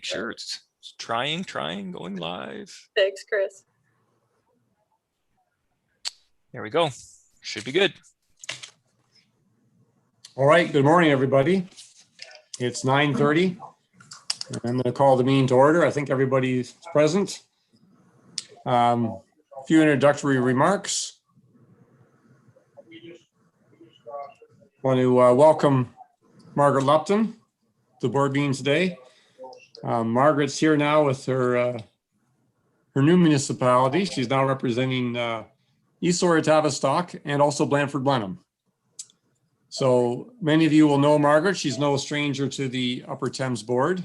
sure it's trying, going live. Thanks, Chris. There we go. Should be good. All right, good morning, everybody. It's 9:30. I'm going to call the meeting to order. I think everybody's present. A few introductory remarks. Want to welcome Margaret Lupton to the board meeting today. Margaret's here now with her new municipality. She's now representing UTRCA Tavistock and also Blandford Blenheim. So many of you will know Margaret. She's no stranger to the Upper Thames board.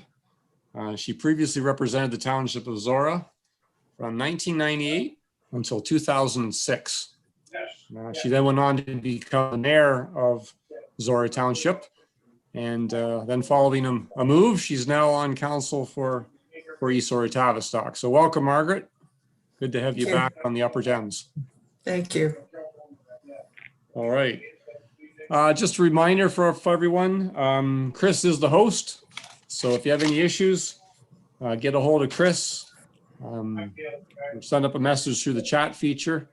She previously represented the township of Zora from 1998 until 2006. She then went on to become the mayor of Zora Township, and then following a move, she's now on council for UTRCA Tavistock. So welcome, Margaret. Good to have you back on the Upper Thames. Thank you. All right. Just a reminder for everyone, Chris is the host. So if you have any issues, get a hold of Chris. Send up a message through the chat feature,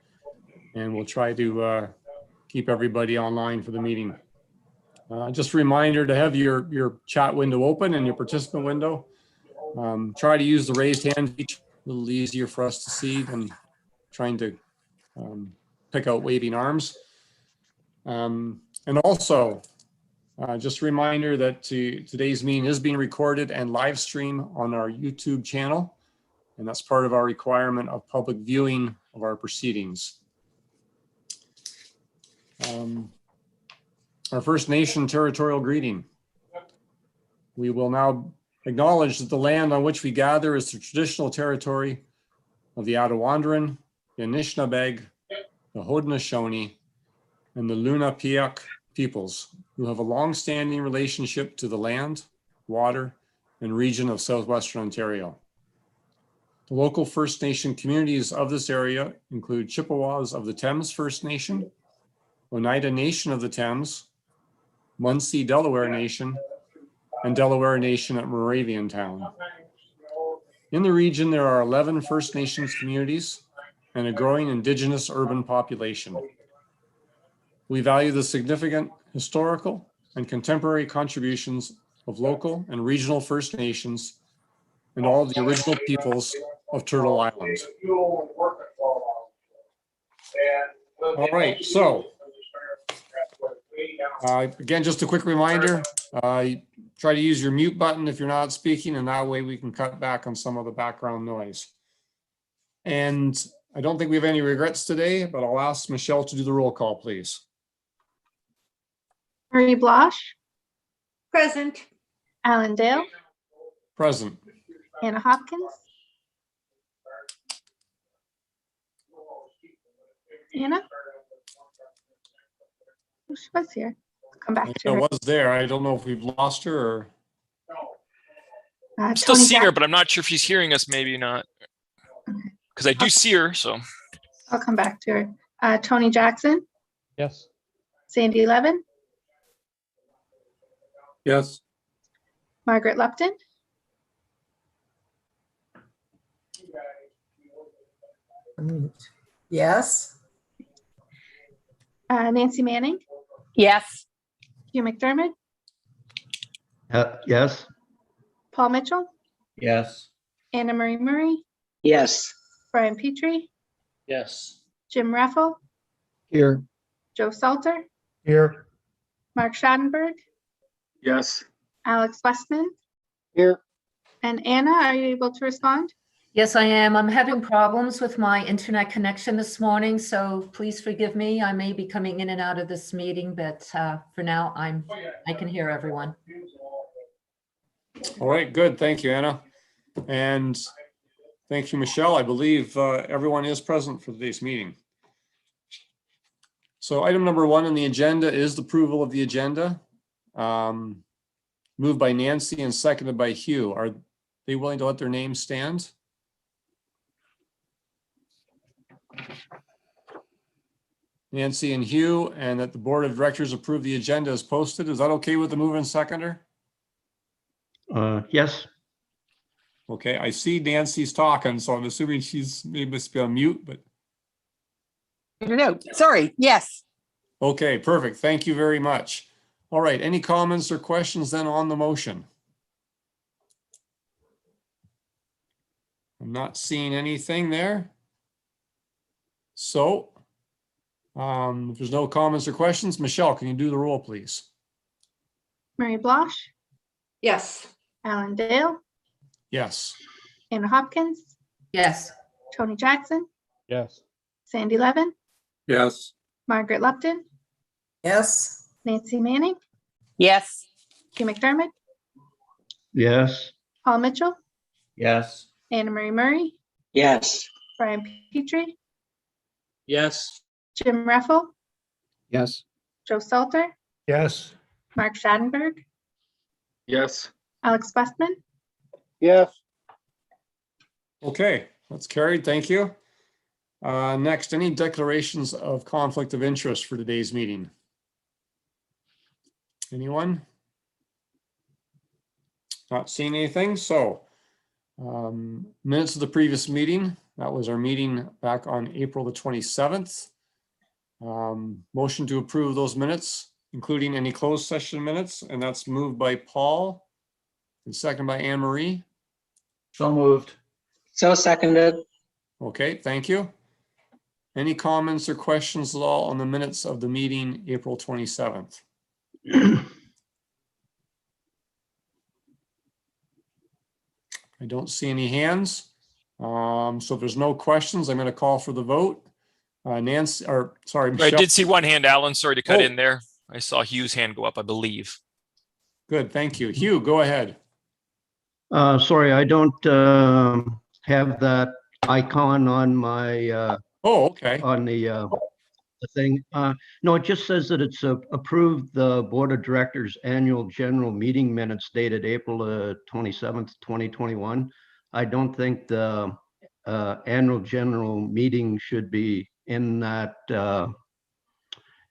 and we'll try to keep everybody online for the meeting. Just a reminder to have your chat window open and your participant window. Try to use the raised hand feature, a little easier for us to see than trying to pick out waving arms. And also, just a reminder that today's meeting is being recorded and live streamed on our YouTube channel. And that's part of our requirement of public viewing of our proceedings. Our First Nation territorial greeting. We will now acknowledge that the land on which we gather is the traditional territory of the Attawandaron, the Anishinaabeg, the Haudenosaunee, and the Lunapiaq peoples, who have a long-standing relationship to the land, water, and region of southwestern Ontario. The local First Nation communities of this area include Chippewas of the Thames First Nation, Oneida Nation of the Thames, Munsee Delaware Nation, and Delaware Nation at Moravian Town. In the region, there are 11 First Nations communities and a growing Indigenous urban population. We value the significant historical and contemporary contributions of local and regional First Nations and all of the original peoples of Turtle Island. All right, so again, just a quick reminder, try to use your mute button if you're not speaking, and that way we can cut back on some of the background noise. And I don't think we have any regrets today, but I'll ask Michelle to do the roll call, please. Marie Blosh. Present. Alan Dale. Present. Anna Hopkins. Anna? Oh, she was here. Come back to I her. was there. I don't know if we've lost her or. I'm still seeing her, but I'm not sure if she's hearing us, maybe not. Because I do see her, so. I'll come back to her. Tony Jackson. Yes. Sandy Levin. Yes. Margaret Lupton. Yes. Nancy Manning. Yes. Hugh McDermott. Yes. Paul Mitchell. Yes. Anna Marie Murray. Yes. Brian Petrie. Yes. Jim Raffle. Here. Joe Salter. Here. Mark Schadenberg. Yes. Alex Westman. Here. And Anna, are you able to respond? Yes, I am. I'm having problems with my internet connection this morning, so please forgive me. I may be coming in and out of this meeting, but for now, I can hear everyone. All right, good. Thank you, Anna. And thank you, Michelle. I believe everyone is present for today's meeting. So item number 1 on the agenda is the approval of the agenda. Moved by Nancy and seconded by Hugh. Are they willing to let their names stand? Nancy and Hugh, and that the board of directors approve the agenda as posted. Is that okay with the mover and seconder? Yes. Okay, I see Nancy's talking, so I'm assuming she's maybe must be on mute, but I don't know. Sorry. Yes. okay, perfect. Thank you very much. All right, any comments or questions then on the motion? I'm not seeing anything there. So, if there's no comments or questions, Michelle, can you do the roll, please? Mary Blosh, Yes. Alan Dale, Yes. Anna Hopkins, Yes. Tony Jackson, Yes. Sandy Levin, Yes. Margaret Lupton, Yes. Nancy Manning, Yes. Hugh McDermott, Yes. Paul Mitchell, Yes. Anna Marie Murray, Yes. Brian Petrie, Yes. Jim Reffel, Yes. Joe Salter, Yes. Mark Schadenberg, Yes. Alex Westman, Yes. Okay, that's carried. Thank you. Next, any declarations of conflict of interest for today's meeting? Anyone? Not seeing anything, so minutes of the previous meeting, that was our meeting back on April the 27th. Motion to approve those minutes, including any closed session minutes, and that's moved by Paul and second by Anne Marie. So moved. So seconded. Okay, thank you. Any comments or questions at all on the minutes of the meeting, April 27th? I don't see any hands. So if there's no questions, I'm going to call for the vote. Nancy, or sorry, I Michelle. did see one hand, Alan. Sorry to cut Oh. in there. I saw Hugh's hand go up, I believe. Good, thank you. Hugh, go ahead. Sorry, I don't have that icon on my Oh, okay. on the thing. No, it just says that it's approved the Board of Directors Annual General Meeting Minutes dated April 27th, 2021. I don't think the annual general meeting should be in that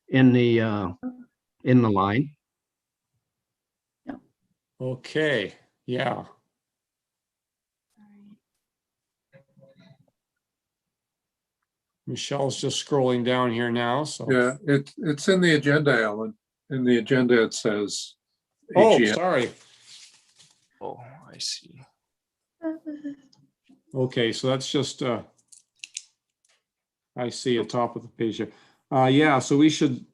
in the line. Okay, yeah. Michelle's just scrolling down here now, so. Yeah, it's in the agenda, Alan. In the agenda, it says Oh, AGM. sorry. Oh, I see. Okay, so that's just, I see at top of the page here. Yeah, so we should,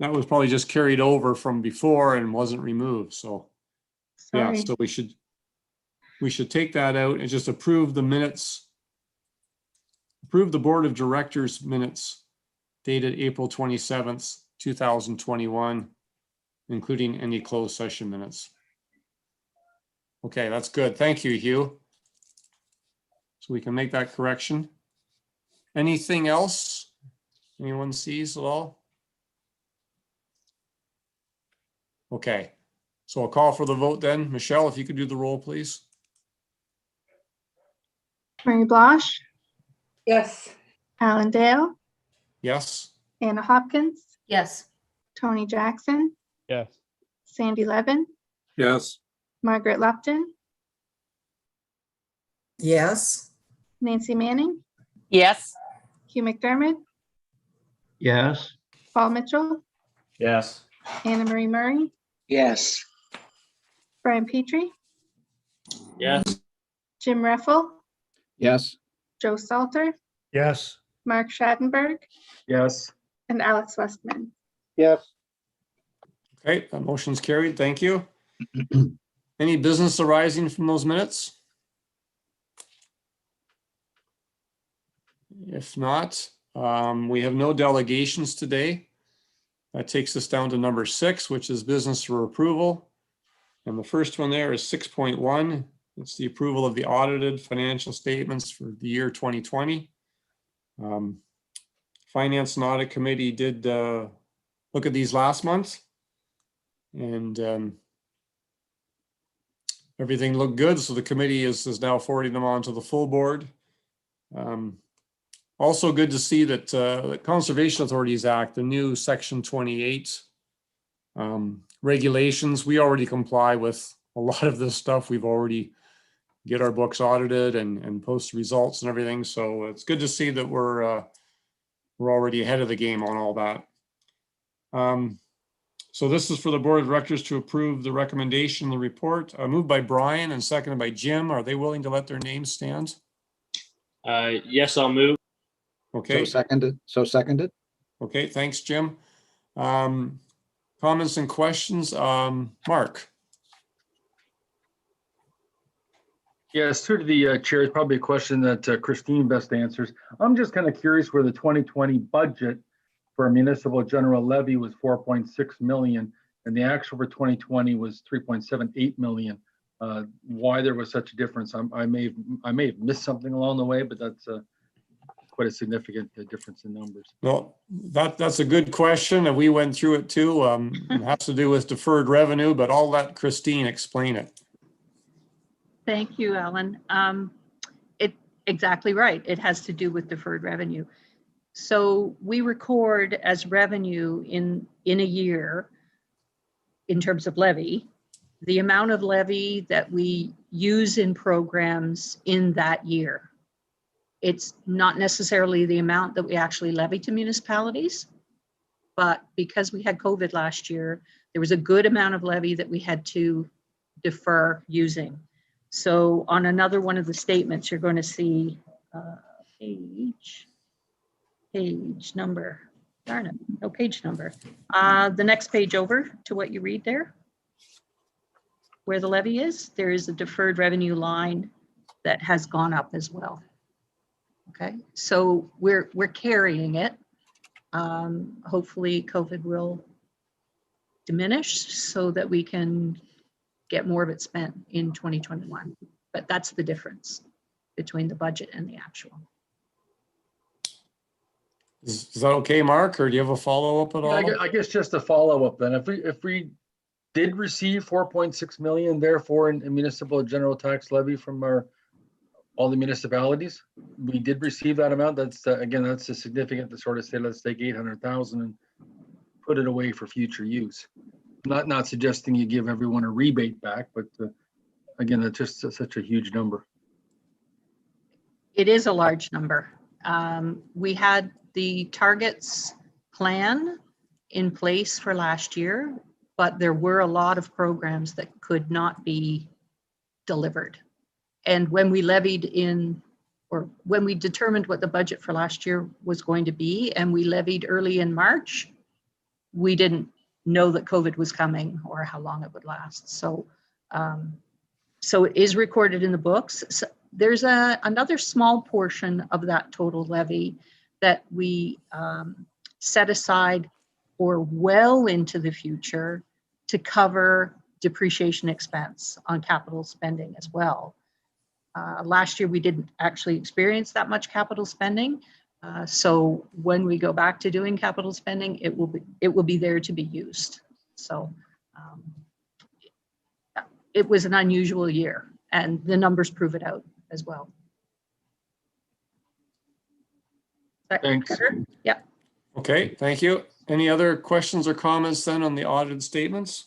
that was probably just carried over from before and wasn't removed, so. Yeah, Sorry. so we should take that out and just approve the minutes. Approve the Board of Directors minutes dated April 27th, 2021, including any closed session minutes. Okay, that's good. Thank you, Hugh. So we can make that correction. Anything else anyone sees at all? Okay, so I'll call for the vote then. Michelle, if you could do the roll, please. Mary Blosh, Yes. Alan Dale, Yes? Anna Hopkins, Yes. Tony Jackson, Yes. Sandy Levin, Yes, Margaret Lupton, Yes. Nancy Manning, Yes. Hugh McDermott, Yes. Paul Mitchell, Yes. Anna Marie Murray, Yes. Brian Petrie, Yes. Jim Reffel, Yes. Joe Salter, Yes. Mark Schadenberg, Yes. and Alex Westman. Yes. Okay, that motion's carried. Thank you. Any business arising from those minutes? If not, we have no delegations today. That takes us down to number 6, which is business for approval. And the first one there is 6.1. It's the approval of the audited financial statements for the year 2020. Finance and Audit Committee did look at these last month. And everything looked good. So the committee is now forwarding them on to the full board. Also good to see that the Conservation Authorities Act, the new Section 28 regulations, we already comply with a lot of this stuff. We've already get our books audited and post results and everything. So it's good to see that we're already ahead of the game on all that. So this is for the board of directors to approve the recommendation, the report, moved by Brian and seconded by Jim. Are they willing to let their names stand? Yes, I'll move. Okay. So seconded. Okay, thanks, Jim. Comments and questions? Mark? Yes, through to the chair, it's probably a question that Christine best answers. I'm just kind of curious where the 2020 budget for a municipal general levy was 4.6 million and the actual for 2020 was 3.78 million. Why there was such a difference? I may have missed something along the way, but that's quite a significant difference in numbers. Well, that's a good question, and we went through it too. It has to do with deferred revenue, but I'll let Christine explain it. Thank you, Alan. Exactly right. It has to do with deferred revenue. So we record as revenue in a year, in terms of levy, the amount of levy that we use in programs in that year. It's not necessarily the amount that we actually levy to municipalities, but because we had COVID last year, there was a good amount of levy that we had to defer using. So on another one of the statements, you're going to see page number, darn it, no page number. The next page over to what you read there, where the levy is, there is a deferred revenue line that has gone up as well. Okay, so we're carrying it. Hopefully COVID will diminish so that we can get more of it spent in 2021. But that's the difference between the budget and the actual. Is that okay, Mark, or do you have a follow-up at all? I guess just a follow-up then. If we did receive 4.6 million, therefore in municipal general tax levy from all the municipalities, we did receive that amount. That's again, that's a significant to sort of say, let's take 800,000 and put it away for future use. Not suggesting you give everyone a rebate back, but again, that's just such a huge number. It is a large number. We had the targets plan in place for last year, but there were a lot of programs that could not be delivered. And when we levied in, or when we determined what the budget for last year was going to be, and we levied early in March, we didn't know that COVID was coming or how long it would last. So, so it is recorded in the books. So there's another small portion of that total levy that we set aside for well into the future to cover depreciation expense on capital spending as well. Last year, we didn't actually experience that much capital spending. So when we go back to doing capital spending, it will be there to be used. So it was an unusual year, and the numbers prove it out as well. Thanks. Better? Yeah. Okay, thank you. Any other questions or comments then on the audited statements?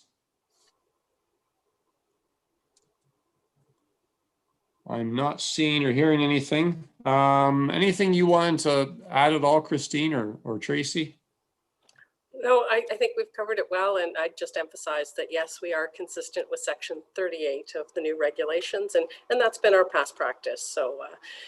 I'm not seeing or hearing anything. Anything you wanted to add at all, Christine or Tracy? No, I think we've covered it well, and I just emphasize that yes, we are consistent with section 38 of the new regulations, and that's been our past practice. So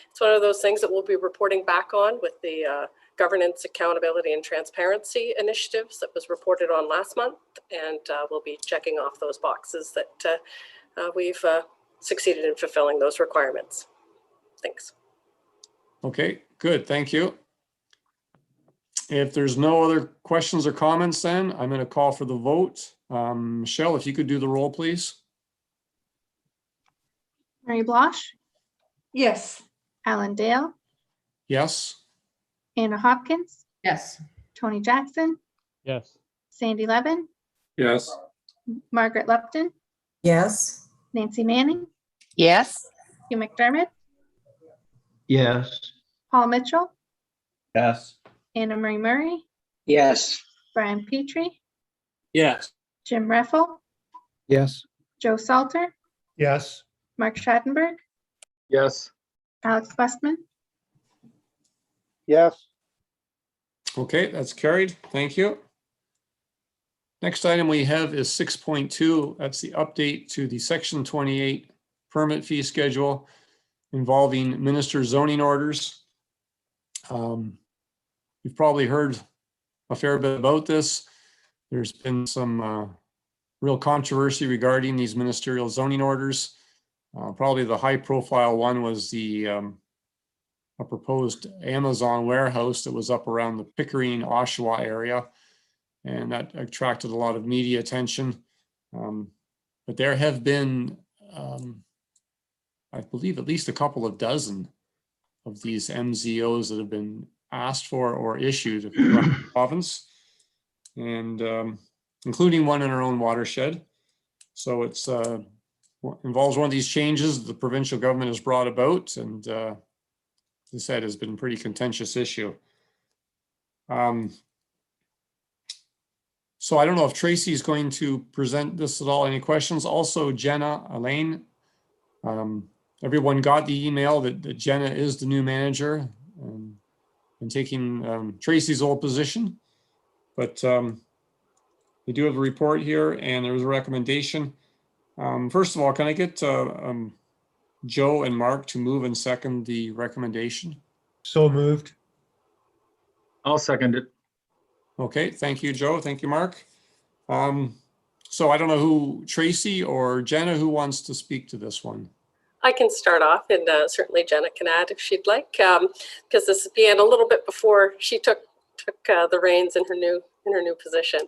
it's one of those things that we'll be reporting back on with the governance, accountability, and transparency initiatives that was reported on last month, and we'll be checking off those boxes that we've succeeded in fulfilling those requirements. Thanks. Okay, good, thank you. If there's no other questions or comments, then I'm going to call for the vote. Michelle, if you could do the roll, please. Mary Blosh, Yes. Alan Dale, Yes. Anna Hopkins, Yes. Tony Jackson, Yes. Sandy Levin, Yes. Margaret Lupton, Yes. Nancy Manning, Yes. Hugh McDermott, Yes. Paul Mitchell, Yes. Anna Marie Murray, Yes. Brian Petrie, Yes. Jim Reffel, Yes. Joe Salter, Yes. Mark Schattenberg, Yes. Alex Westman, Yes. Okay, that's carried. Thank you. Next item we have is 6.2. That's the update to the Section 28 permit fee schedule involving minister zoning orders. You've probably heard a fair bit about this. There's been some real controversy regarding these ministerial zoning orders. Probably the high profile one was the a proposed Amazon warehouse that was up around the Pickering, Oshawa area. And that attracted a lot of media attention. But there have been, I believe, at least a couple of dozen of these MZOs that have been asked for or issued around the province, and including one in our own watershed. So it's involves one of these changes the provincial government has brought about, and as I said, has been a pretty contentious issue. So I don't know if Tracy is going to present this at all. Any questions? Also, Jenna, Elaine, everyone got the email that Jenna is the new manager and taking Tracy's old position. But we do have a report here, and there was a recommendation. First of all, can I get Joe and Mark to move and second the recommendation? So moved. I'll second it. Okay, thank you, Joe. Thank you, Mark. So I don't know who, Tracy or Jenna, who wants to speak to this one? I can start off, and certainly Jenna can add if she'd like, because this began a little bit before she took the reins in her new position.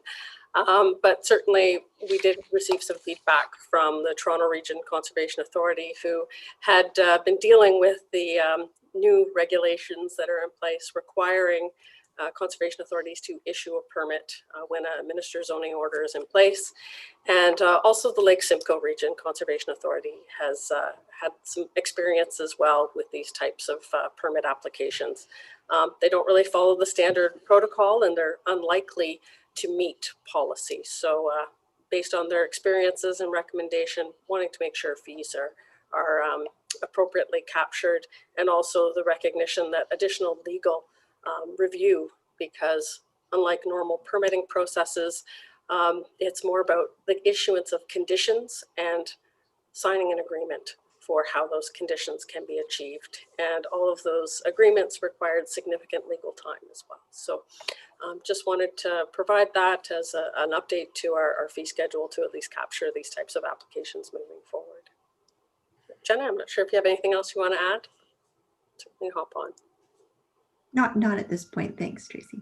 But certainly we did receive some feedback from the Toronto Region Conservation Authority, who had been dealing with the new regulations that are in place requiring conservation authorities to issue a permit when a minister's zoning order is in place. And also the Lake Simcoe Region Conservation Authority has had some experience as well with these types of permit applications. They don't really follow the standard protocol, and they're unlikely to meet policy. So based on their experiences and recommendation, wanting to make sure fees are appropriately captured, and also the recognition that additional legal review, because unlike normal permitting processes, it's more about the issuance of conditions and signing an agreement for how those conditions can be achieved. And all of those agreements required significant legal time as well. So just wanted to provide that as an update to our fee schedule to at least capture these types of applications moving forward. Jenna, I'm not sure if you have anything else you want to add. Certainly hop on. Not at this point. Thanks, Tracy.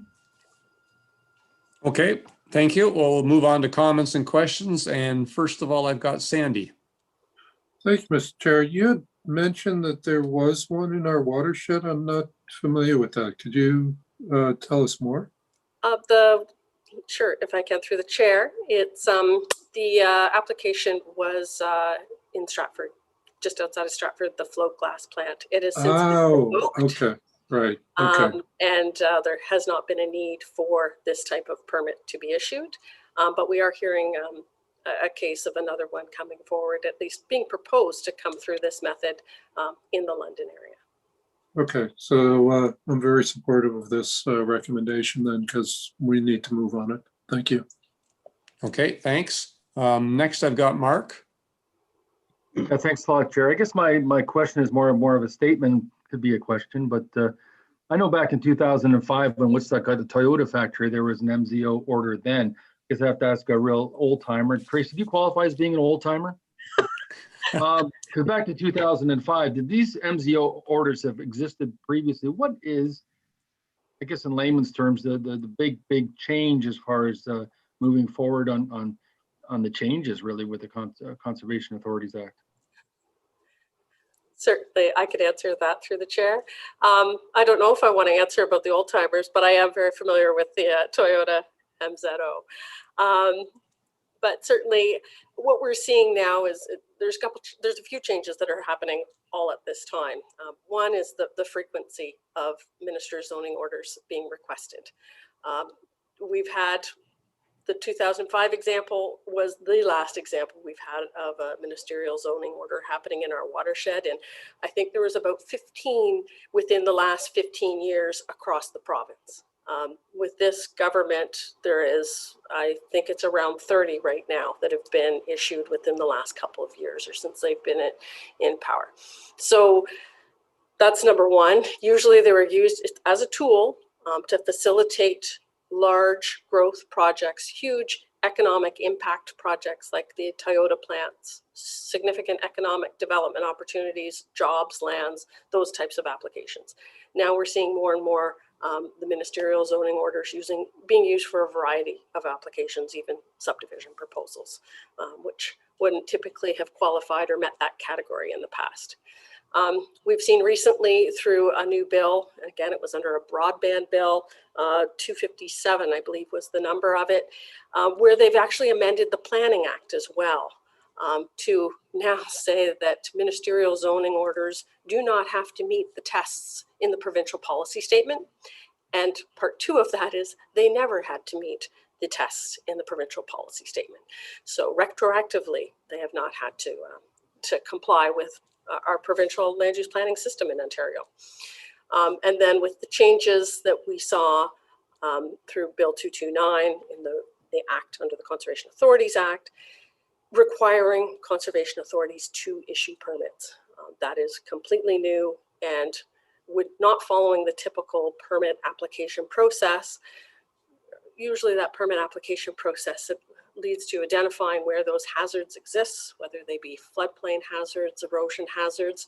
Okay, thank you. We'll move on to comments and questions. And first of all, I've got Sandy. Thank you, Mr. Chair. You had mentioned that there was one in our watershed. I'm not familiar with that. Could you tell us more? Sure, if I can, through the chair. It's the application was in Stratford, just outside of Stratford, the float glass plant. It is since been revoked. Okay, right. Okay. And there has not been a need for this type of permit to be issued, but we are hearing a case of another one coming forward, at least being proposed to come through this method in the London area. Okay, so I'm very supportive of this recommendation then, because we need to move on it. Thank you. Okay, thanks. Next, I've got Mark. Thanks a lot, Chair. I guess my question is more of a statement, could be a question, but I know back in 2005 when Woodstock got the Toyota factory, there was an MZO order then. I guess I have to ask a real old timer. Tracy, do you qualify as being an old timer? Because back in 2005, did these MZO orders have existed previously? What is, I guess in layman's terms, the big change as far as moving forward on the changes really with the Conservation Authorities Act? Certainly, I could answer that through the chair. I don't know if I want to answer about the old timers, but I am very familiar with the Toyota MZO. But certainly, what we're seeing now is there's a few changes that are happening all at this time. One is the frequency of minister zoning orders being requested. We've had The 2005 example was the last example we've had of a ministerial zoning order happening in our watershed. And I think there was about 15 within the last 15 years across the province. With this government, there is, I think it's around 30 right now that have been issued within the last couple of years or since they've been in power. So that's number one. Usually they were used as a tool to facilitate large growth projects, huge economic impact projects like the Toyota plants, significant economic development opportunities, jobs, lands, those types of applications. Now we're seeing more and more the ministerial zoning orders being used for a variety of applications, even subdivision proposals, which wouldn't typically have qualified or met that category in the past. We've seen recently through a new bill, again, it was under a broadband bill, 257, I believe was the number of it, where they've actually amended the Planning Act as well to now say that ministerial zoning orders do not have to meet the tests in the provincial policy statement. And part two of that is they never had to meet the tests in the provincial policy statement. So retroactively, they have not had to comply with our provincial land use planning system in Ontario. And then with the changes that we saw through Bill 229 in the Act under the Conservation Authorities Act, requiring conservation authorities to issue permits. That is completely new and not following the typical permit application process. Usually that permit application process leads to identifying where those hazards exist, whether they be floodplain hazards, erosion hazards,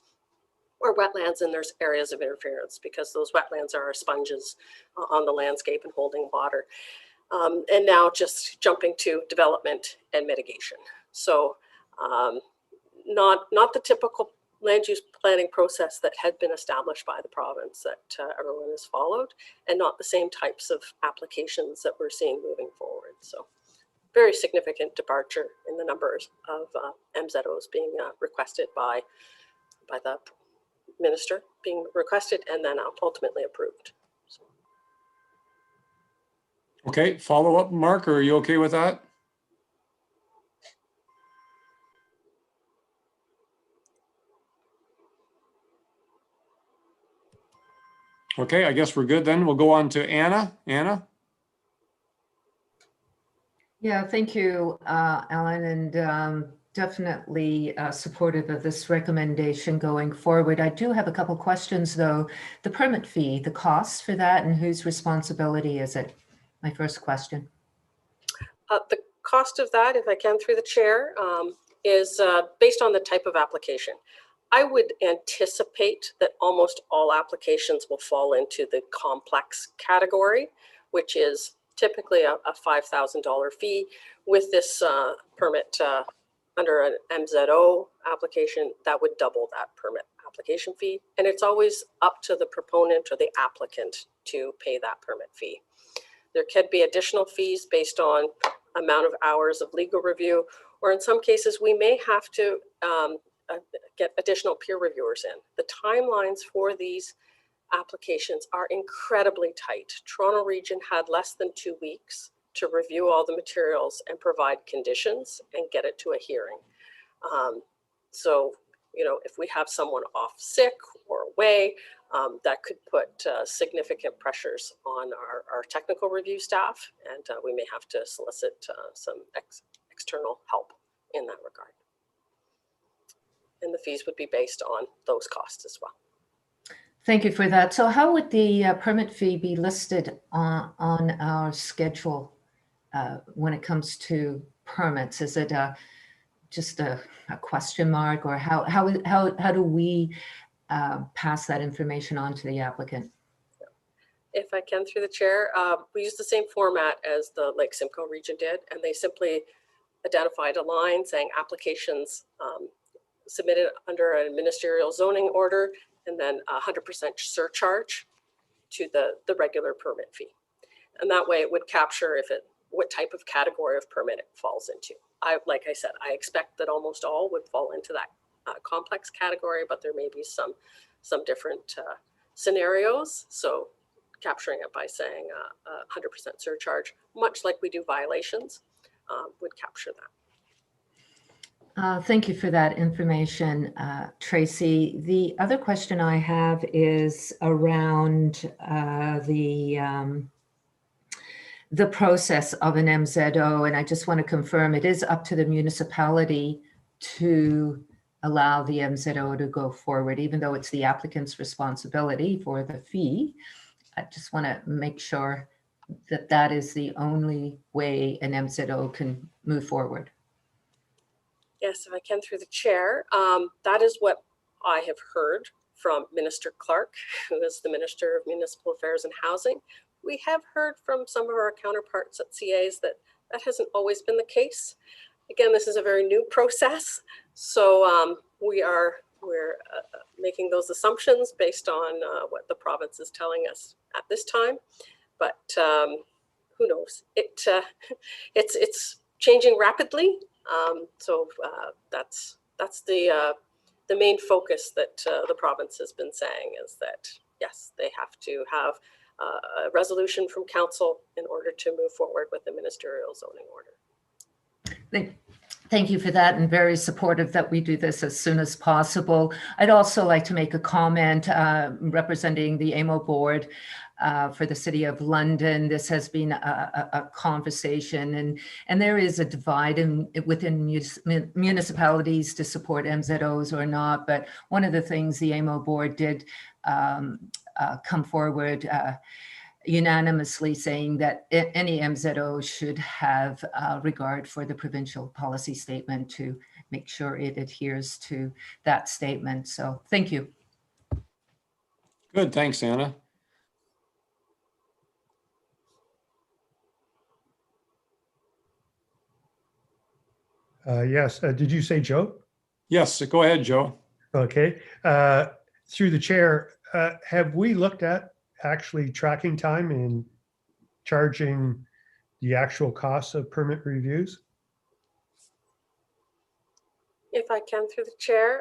or wetlands, and there's areas of interference because those wetlands are sponges on the landscape and holding water. And now just jumping to development and mitigation. So not the typical land use planning process that had been established by the province that everyone has followed, and not the same types of applications that we're seeing moving forward. So very significant departure in the numbers of MZOs being requested by the minister, being requested and then ultimately approved. So. Okay, follow up, Mark, are you okay with that? Okay, I guess we're good then. We'll go on to Anna. Anna? Yeah, thank you, Alan, and definitely supportive of this recommendation going forward. I do have a couple questions though. The permit fee, the cost for that, and whose responsibility is it? My first question. The cost of that, if I can through the chair, is based on the type of application. I would anticipate that almost all applications will fall into the complex category, which is typically a $5,000 fee. With this permit under an MZO application, that would double that permit application fee. And it's always up to the proponent or the applicant to pay that permit fee. There could be additional fees based on amount of hours of legal review, or in some cases, we may have to get additional peer reviewers in. The timelines for these applications are incredibly tight. Toronto Region had less than 2 weeks to review all the materials and provide conditions and get it to a hearing. So, you know, if we have someone off sick or away, that could put significant pressures on our technical review staff, and we may have to solicit some external help in that regard. And the fees would be based on those costs as well. Thank you for that. So how would the permit fee be listed on our schedule when it comes to permits? Is it just a question mark, or how do we pass that information on to the applicant? If I can, through the chair, we use the same format as the Lake Simcoe region did, and they simply identified a line saying applications submitted under a ministerial zoning order, and then 100% surcharge to the regular permit fee. And that way it would capture what type of category of permit it falls into. Like I said, I expect that almost all would fall into that complex category, but there may be some different scenarios. So capturing it by saying 100% surcharge, much like we do violations, would capture that. Thank you for that information, Tracy. The other question I have is around the process of an MZO, and I just want to confirm it is up to the municipality to allow the MZO to go forward, even though it's the applicant's responsibility for the fee. I just want to make sure that that is the only way an MZO can move forward. Yes, if I can through the chair, that is what I have heard from Minister Clark, who is the Minister of Municipal Affairs and Housing. We have heard from some of our counterparts at CAs that that hasn't always been the case. Again, this is a very new process, so we're making those assumptions based on what the province is telling us at this time. But who knows? It's changing rapidly. So that's the main focus that the province has been saying is that, yes, they have to have a resolution from council in order to move forward with the ministerial zoning order. Thank you for that, and very supportive that we do this as soon as possible. I'd also like to make a comment representing the AMO board for the City of London. This has been a conversation, and there is a divide within municipalities to support MZOs or not. But one of the things the AMO board did come forward unanimously saying that any MZO should have regard for the provincial policy statement to make sure it adheres to that statement. So thank you. Good, thanks, Anna. Yes, did you say Joe? Yes, go ahead, Joe. Okay, through the chair, have we looked at actually tracking time and charging the actual costs of permit reviews? If I can through the chair,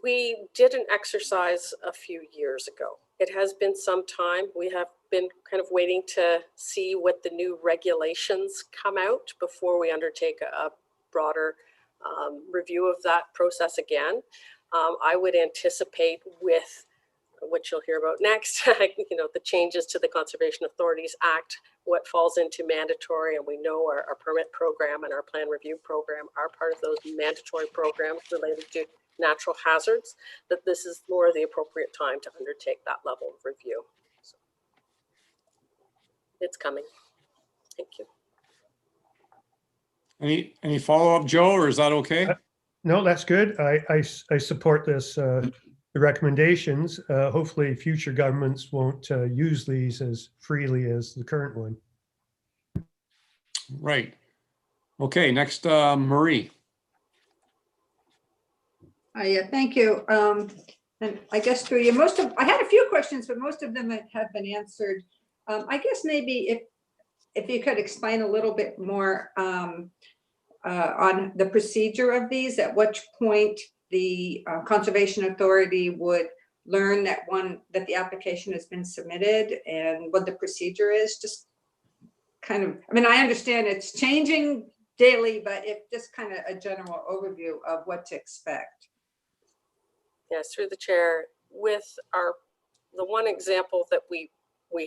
we did an exercise a few years ago. It has been some time. We have been kind of waiting to see what the new regulations come out before we undertake a broader review of that process again. I would anticipate with what you'll hear about next, the changes to the Conservation Authorities Act, what falls into mandatory, and we know our permit program and our plan review program are part of those mandatory programs related to natural hazards, that this is more the appropriate time to undertake that level of review. So it's coming. Thank you. Any follow-up, Joe, or is that okay? No, that's good. I support this, the recommendations. Hopefully future governments won't use these as freely as the current one. Right. Okay, next, Marie. Yeah, thank you. And I guess through you, I had a few questions, but most of them have been answered. I guess maybe if you could explain a little bit more on the procedure of these, at which point the Conservation Authority would learn that the application has been submitted and what the procedure is. Just kind of, I mean, I understand it's changing daily, but if just kind of a general overview of what to expect. Yes, through the chair, with the one example that we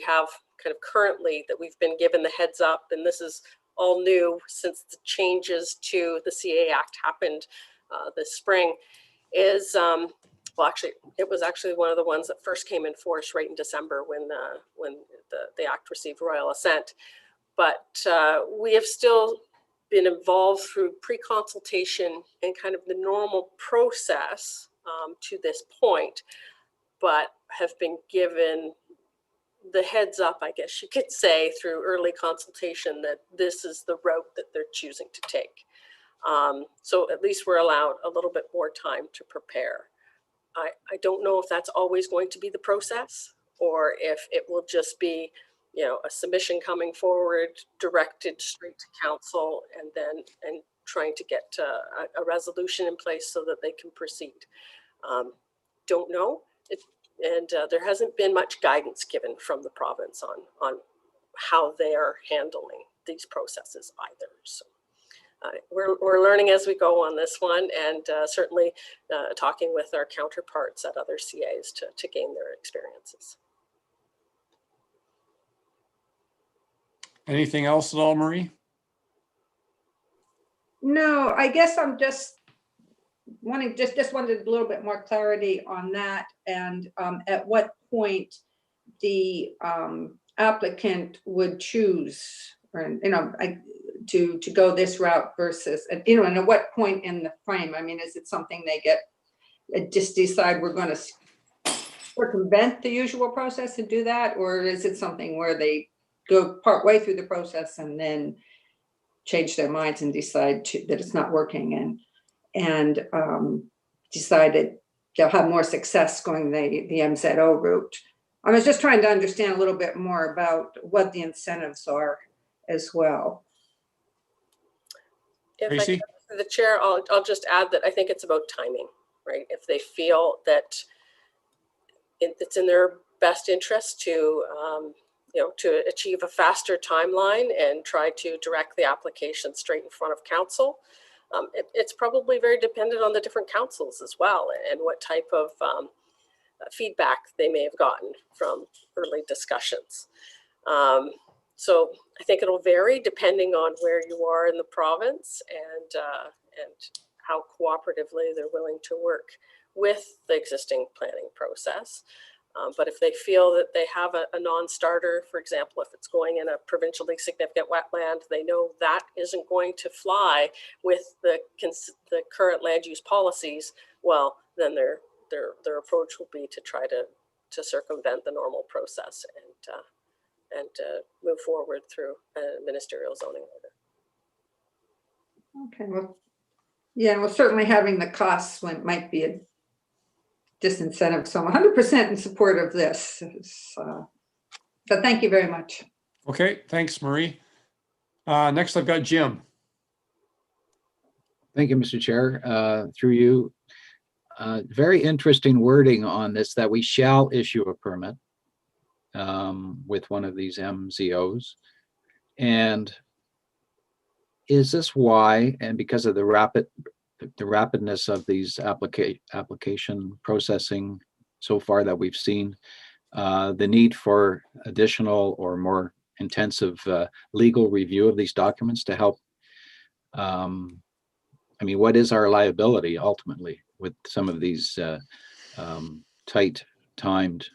have kind of currently that we've been given the heads up, and this is all new since the changes to the CA Act happened this spring, is well, actually, it was actually one of the ones that first came in force right in December when the act received royal assent. But we have still been involved through pre-consultation and kind of the normal process to this point, but have been given the heads up, I guess you could say, through early consultation that this is the route that they're choosing to take. So at least we're allowed a little bit more time to prepare. I don't know if that's always going to be the process or if it will just be, a submission coming forward, directed straight to council, and trying to get a resolution in place so that they can proceed. Don't know. there hasn't been much guidance given from the province on how they are handling these processes either. So we're learning as we go on this one, and certainly talking with our counterparts at other CAs to gain their experiences. Anything else at all, Marie? No, I guess I'm just wanting, just wanted a little bit more clarity on that, and at what point the applicant would choose, or, you know, to go this route versus, you know, and at what point in the frame? I mean, is it something they just decide we're going to circumvent the usual process and do that, or is it something where they go part way through the process and then change their minds and decide that it's not working, and decide that they'll have more success going the MZO route? I was just trying to understand a little bit more about what the incentives are as well. If I can, the chair, I'll just add that I think it's about timing, right? If they feel that it's in their best interest to, you know, to achieve a faster timeline and try to direct the application straight in front of council, it's probably very dependent on the different councils as well, and what type of feedback they may have gotten from early discussions. So I think it'll vary depending on where you are in the province, and how cooperatively they're willing to work with the existing planning process. But if they feel that they have a non-starter, for example, if it's going in a provincially significant wetland, they know that isn't going to fly with the current land use policies, well, then their approach will be to try to circumvent the normal process and move forward through a ministerial zoning order. Okay, well, yeah, well, certainly having the costs might be a disincentive. So I'm 100% in support of this. So thank you very much. Okay, thanks, Marie. Next, I've got Jim. Thank you, Mr. Chair. Through you, very interesting wording on this, that we shall issue a permit with one of these MZOs. And is this why, and because of the rapidness of these application processing so far that we've seen, the need for additional or more intensive legal review of these documents to help? I mean, what is our liability ultimately with some of these tight timed,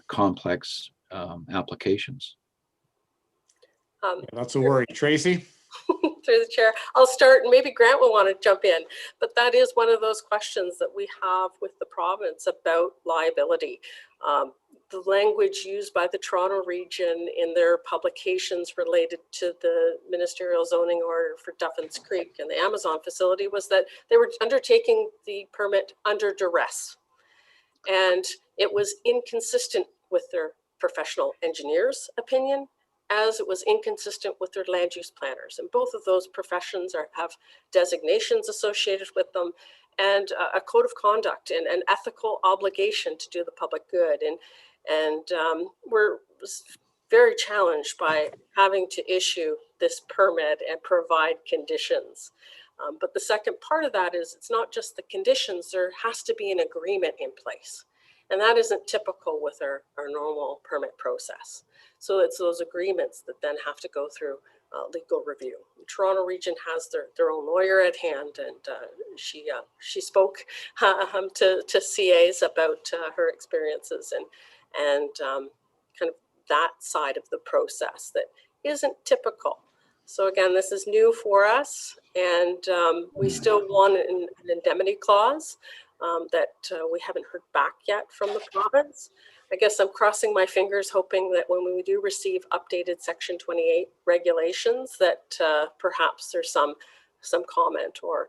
complex applications? That's a worry. Tracy? Through the chair, I'll start, and maybe Grant will want to jump in, but that is one of those questions that we have with the province about liability. The language used by the Toronto region in their publications related to the ministerial zoning order for Duffins Creek and the Amazon facility was that they were undertaking the permit under duress. And it was inconsistent with their professional engineer's opinion, as it was inconsistent with their land use planners. And both of those professions have designations associated with them, and a code of conduct and an ethical obligation to do the public good. And we're very challenged by having to issue this permit and provide conditions. But the second part of that is it's not just the conditions, there has to be an agreement in place. And that isn't typical with our normal permit process. So it's those agreements that then have to go through legal review. The Toronto region has their own lawyer at hand, and she spoke to CAs about her experiences and kind of that side of the process that isn't typical. So again, this is new for us, and we still want an indemnity clause that we haven't heard back yet from the province. I guess I'm crossing my fingers, hoping that when we do receive updated Section 28 regulations, that perhaps there's some comment or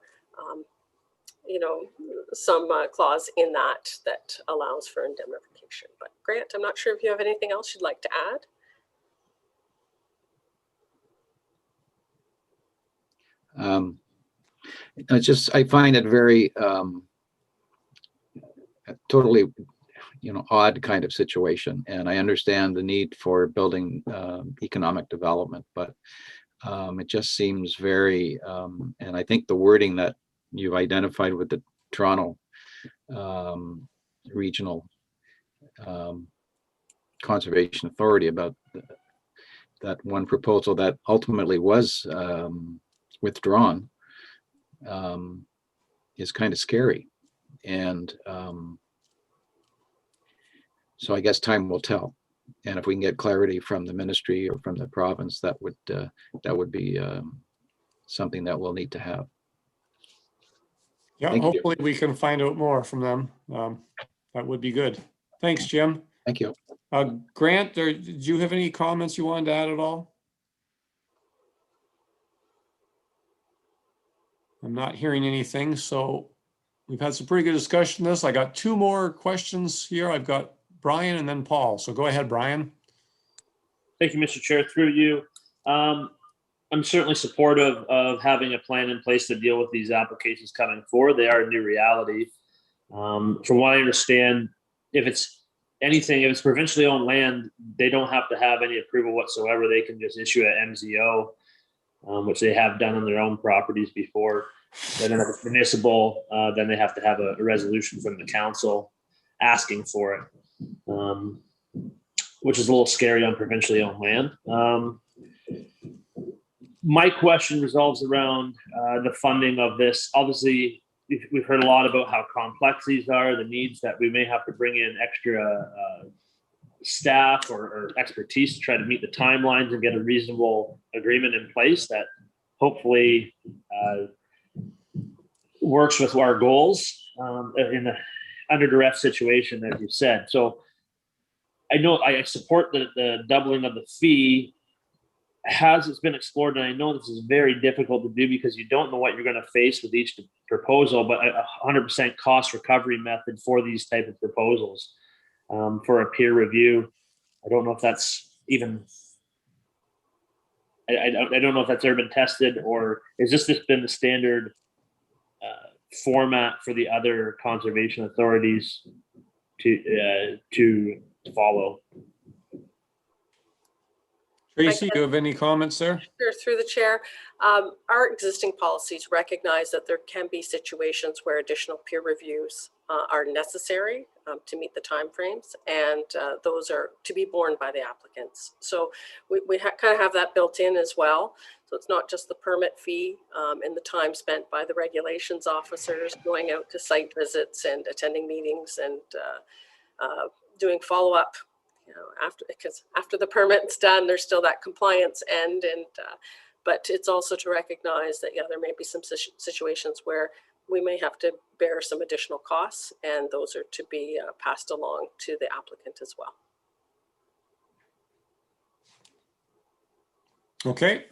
you know, some clause in that allows for indemnification. But Grant, I'm not sure if you have anything else you'd like to add. I find it very totally odd kind of situation. And I understand the need for building economic development, but it just seems very, and I think the wording that you've identified with the Toronto Regional Conservation Authority about that one proposal that ultimately was withdrawn is kind of scary. And so I guess time will tell. And if we can get clarity from the ministry or from the province, that would be something that we'll need to have. Yeah, Thank you. hopefully we can find out more from them. That would be good. Thanks, Jim. Thank you. Grant, did you have any comments you wanted to add at all? I'm not hearing anything, so we've had some pretty good discussion on this. I got two more questions here. I've got Brian and then Paul. So go ahead, Brian. Thank you, Mr. Chair. Through you, I'm certainly supportive of having a plan in place to deal with these applications coming forward. They are a new reality. From what I understand, if it's provincially owned land, they don't have to have any approval whatsoever. They can just issue an MZO, which they have done on their own properties before. Then if it's municipal, then they have to have a resolution from the council asking for it, which is a little scary on provincially owned land. My question revolves around the funding of this. Obviously, we've heard a lot about how complex these are, the needs that we may have to bring in extra staff or expertise to try to meet the timelines and get a reasonable agreement in place that hopefully works with our goals in the under duress situation, as you said. So I know I support the doubling of the fee. It's been explored, and I know this is very difficult to do because you don't know what you're going to face with each proposal, but a 100% cost recovery method for these type of proposals for a peer review. I don't know if that's even, I don't know if that's ever been tested, or is this just been the standard format for the other conservation authorities to follow? Tracy, do you have any comments there? Sure, through the chair. Our existing policies recognize that there can be situations where additional peer reviews are necessary to meet the timeframes, and those are to be borne by the applicants. So we kind of have that built in as well. So it's not just the permit fee and the time spent by the regulations officers going out to site visits and attending meetings and doing follow-up. Because after the permit's done, there's still that compliance end, and but it's also to recognize that there may be some situations where we may have to bear some additional costs, and those are to be passed along to the applicant as well. Okay,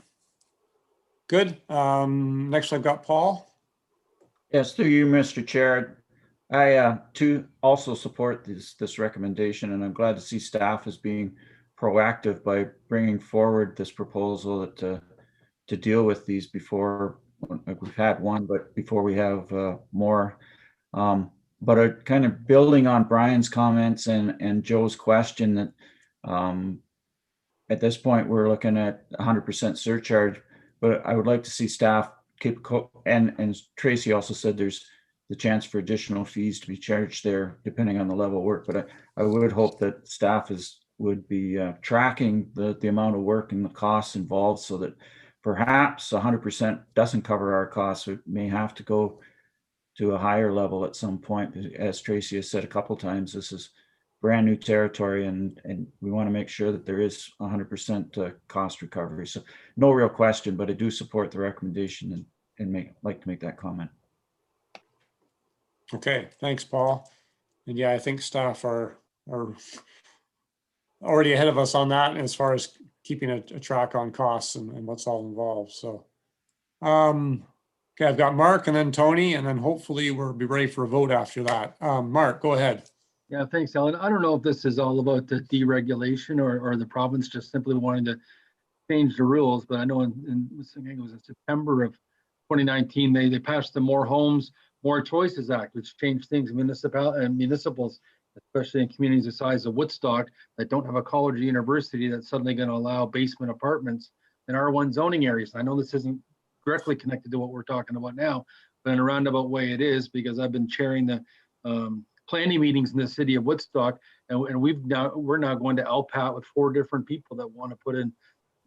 good. Next I've got Paul. Yes, through you, Mr. Chair. I too also support this recommendation, and I'm glad to see staff as being proactive by bringing forward this proposal to deal with these before we've had one, but before we have more. But kind of building on Brian's comments and Joe's question, that at this point we're looking at 100% surcharge, but I would like to see staff keep and Tracy also said there's the chance for additional fees to be charged there depending on the level of work. But I would hope that staff would be tracking the amount of work and the costs involved, so that perhaps 100% doesn't cover our costs. We may have to go to a higher level at some point. As Tracy has said a couple of times, this is brand new territory, and we want to make sure that there is 100% cost recovery. So no real question, but I do support the recommendation and like to make that comment. Okay, thanks, Paul. And yeah, I think staff are already ahead of us on that as far as keeping a track on costs and what's all involved. So, okay, I've got Mark and then Tony, and then hopefully we'll be ready for a vote after that. Mark, go ahead. Yeah, thanks, Alan. I don't know if this is all about the deregulation or the province just simply wanting to change the rules, but I know I think it was in September of 2019, they passed the More Homes, More Choices Act, which changed things. Municipals especially in communities the size of Woodstock that don't have a college or university that's suddenly going to allow basement apartments in R1 zoning areas. I know this isn't directly connected to what we're talking about now, but in a roundabout way it is, because I've been chairing the planning meetings in the city of Woodstock, and we're now going to LPAT with 4 different people that want to put in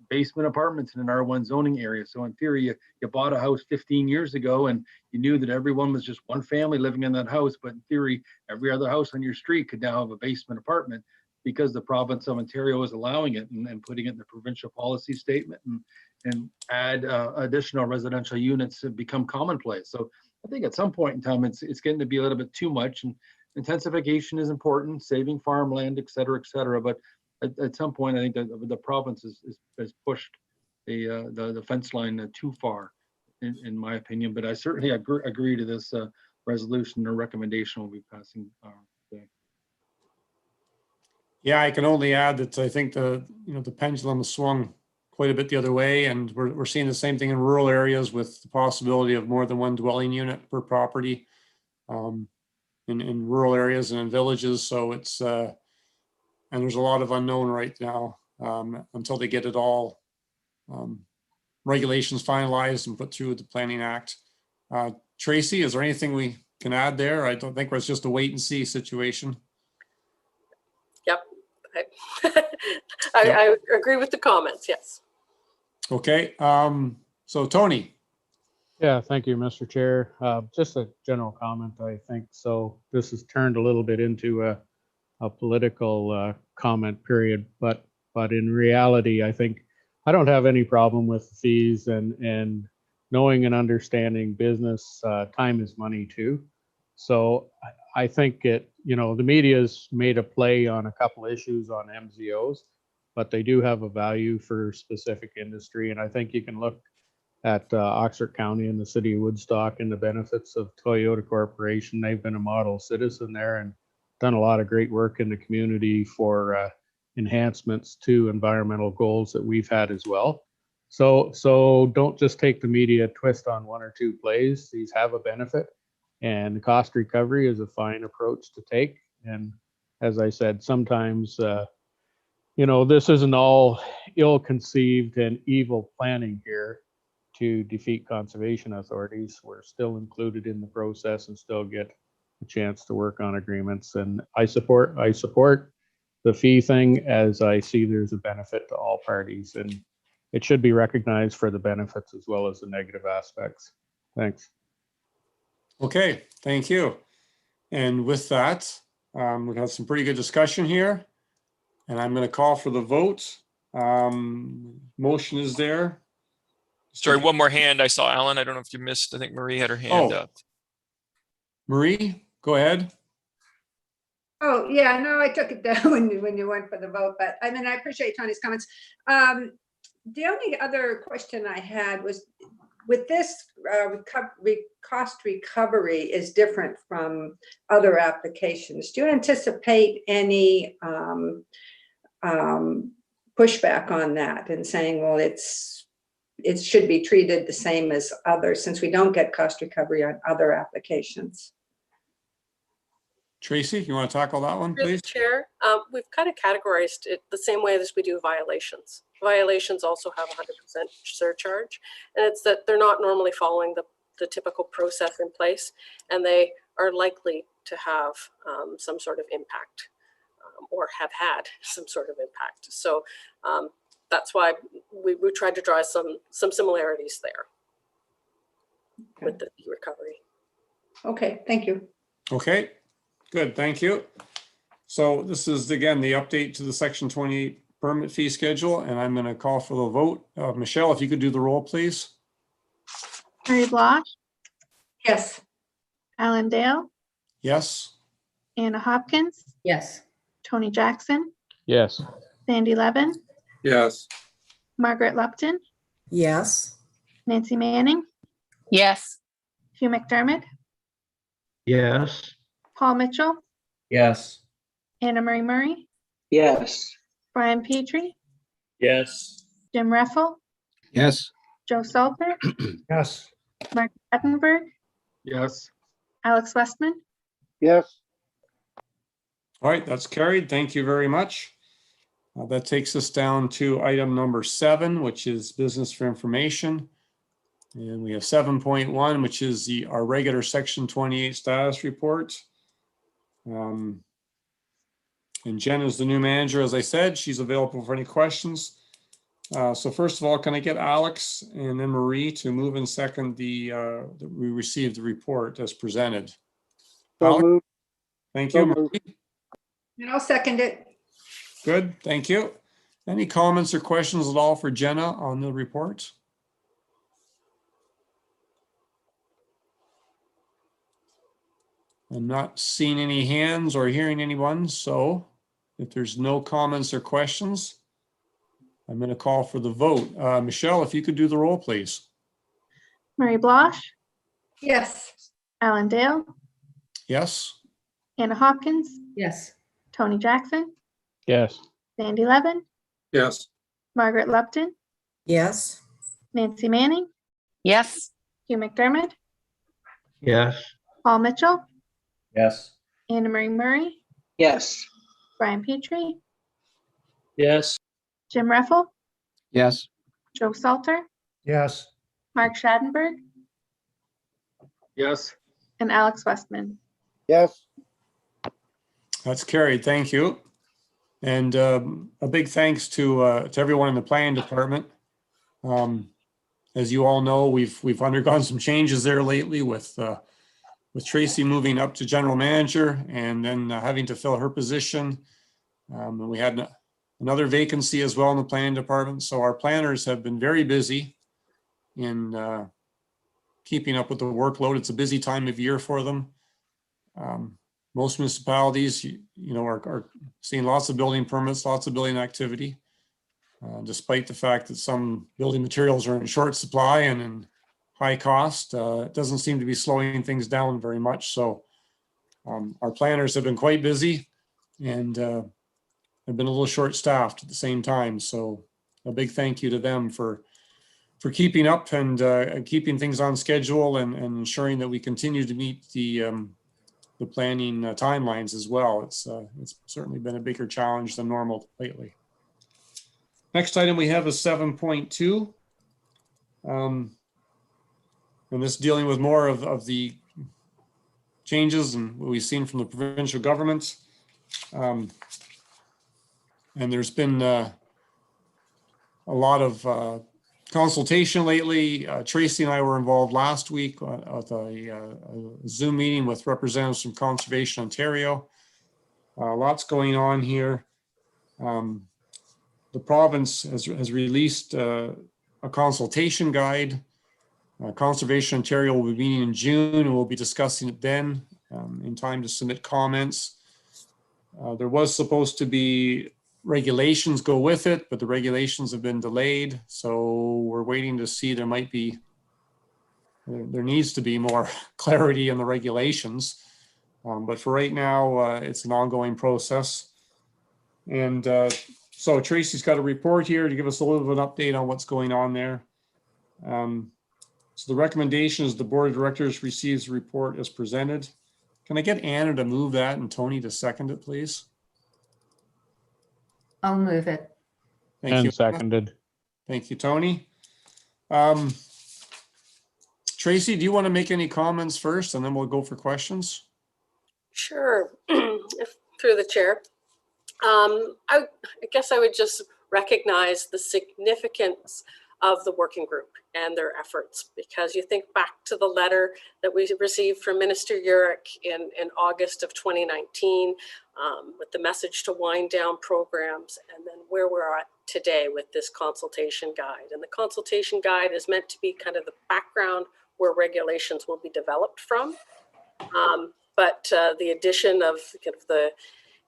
basement apartments in an R1 zoning area. So in theory, you bought a house 15 years ago and you knew that everyone was just one family living in that house, but in theory, every other house on your street could now have a basement apartment because the province of Ontario is allowing it and putting it in the provincial policy statement and add additional residential units to become commonplace. So I think at some point in time, it's getting to be a little bit too much, and intensification is important, saving farmland, et cetera, but at some point, I think that the province has pushed the fence line too far, in my opinion. But I certainly agree to this resolution or recommendation we'll be passing today. Yeah, I can only add that I think the pendulum has swung quite a bit the other way, and we're seeing the same thing in rural areas with the possibility of more than one dwelling unit per property in rural areas and in villages. So it's and there's a lot of unknown right now until they get it all regulations finalized and put through the Planning Act. Tracy, is there anything we can add there? I don't think it's just a wait and see situation. Yep. I agree with the comments. Yes. Okay. So Tony. Yeah, thank you, Mr. Chair. Just a general comment, I think. So this has turned a little bit into a political comment period, but in reality, I think I don't have any problem with the fees and knowing and understanding business. Time is money too. So I think the media's made a play on a couple issues on MZOs, but they do have a value for specific industry. And I think you can look at Oxford County and the city of Woodstock and the benefits of Toyota Corporation. They've been a model citizen there and done a lot of great work in the community for enhancements to environmental goals that we've had as well. So don't just take the media twist on 1 or 2 plays. These have a benefit, and the cost recovery is a fine approach to take. And as I said, sometimes this isn't all ill-conceived and evil planning here to defeat conservation authorities. We're still included in the process and still get a chance to work on agreements. And I support the fee thing, as I see there's a benefit to all parties, and it should be recognized for the benefits as well as the negative aspects. Thanks. Okay, thank you. And with that, we've had some pretty good discussion here, and I'm going to call for the vote. Motion is there. Sorry, one more hand. I saw Alan. I don't know if you missed. I think Marie had her hand up. Marie, go ahead. Oh, yeah, no, I took it down when you went for the vote, but I mean, I appreciate Tony's comments. The only other question I had was, with this cost recovery is different from other applications. Do you anticipate any pushback on that and saying, well, it should be treated the same as others, since we don't get cost recovery on other applications? Tracy, you want to tackle that one, please? Chair, we've kind of categorized it the same way as we do violations. Violations also have 100% surcharge, and it's that they're not normally following the typical process in place, and they are likely to have some sort of impact or have had some sort of impact. So that's why we tried to draw some similarities there with the recovery. Okay, thank you. Okay, good, thank you. So this is, again, the update to the Section 28 permit fee schedule, and I'm going to call for the vote. Michelle, if you could do the roll, please. Mary Bloch, Yes. Alan Dale, Yes. Anna Hopkins, Yes. Tony Jackson, Yes. Sandy Levin, Yes. Margaret Lupton, Yes. Nancy Manning, Yes. Hugh McDermott, Yes. Paul Mitchell, Yes. Anna Marie Murray, Yes. Brian Petrie, Yes. Jim Reffel, Yes. Joe Salter, Yes. Mark Battenberg, Yes. Alex Westman, Yes. All right, that's carried. Thank you very much. That takes us down to item number 7, which is business for information. And we have 7.1, which is our regular section 28 status report. And Jen is the new manager, as I said. She's available for any questions. So first of all, can I get Alex and then Marie to move and second we received the report as presented? Alex? Thank you. Marie? And I'll second it. Good, thank you. Any comments or questions at all for Jenna on the report? I'm not seeing any hands or hearing anyone, so if there's no comments or questions, I'm going to call for the vote. Michelle, if you could do the roll, please. Murray Blosh, Yes. Alan Dale, Yes? Anna Hopkins, Yes. Tony Jackson, Yes. Sandy Levin, Yes. Margaret Lupton, Yes. Nancy Manning, Yes. Hugh McDermott, Yes. Paul Mitchell, Yes. Anna Marie Murray, Yes. Brian Petrie, Yes. Jim Reffel, Yes. Joe Salter, Yes. Mark Schadenberg, Yes. and Alex Westman. Yes. That's carried, thank you. And a big thanks to everyone in the planning department. As you all know, we've undergone some changes there lately with Tracy moving up to general manager and then having to fill her position. And we had another vacancy as well in the planning department. So our planners have been very busy in keeping up with the workload. It's a busy time of year for them. Most municipalities, are seeing lots of building permits, lots of building activity, despite the fact that some building materials are in short supply and in high cost. It doesn't seem to be slowing things down very much. So our planners have been quite busy and have been a little short-staffed at the same time. So a big thank you to them for keeping up and keeping things on schedule and ensuring that we continue to meet the planning timelines as well. It's certainly been a bigger challenge than normal lately. Next item we have is 7.2. And this dealing with more of the changes and what we've seen from the provincial government. And there's been a lot of consultation lately. Tracy and I were involved last week at a Zoom meeting with representatives from Conservation Ontario. Lots going on here. The province has released a consultation guide. Conservation Ontario will be meeting in June and we'll be discussing it then in time to submit comments. There was supposed to be regulations go with it, but the regulations have been delayed. So we're waiting to see. There needs to be more clarity in the regulations. But for right now, it's an ongoing process. And so Tracy's got a report here to give us a little bit of an update on what's going on there. So the recommendation is the board of directors receives the report as presented. Can I get Anna to move that and Tony to second it, please? I'll move it. Thank And you. seconded. Thank you, Tony. Tracy, do you want to make any comments first and then we'll go for questions? Sure, through the chair. I guess I would just recognize the significance of the working group and their efforts, because you think back to the letter that we received from Minister UTRCA in August of 2019 with the message to wind down programs, and then where we're at today with this consultation guide. And the consultation guide is meant to be kind of the background where regulations will be developed from. But the addition of kind of the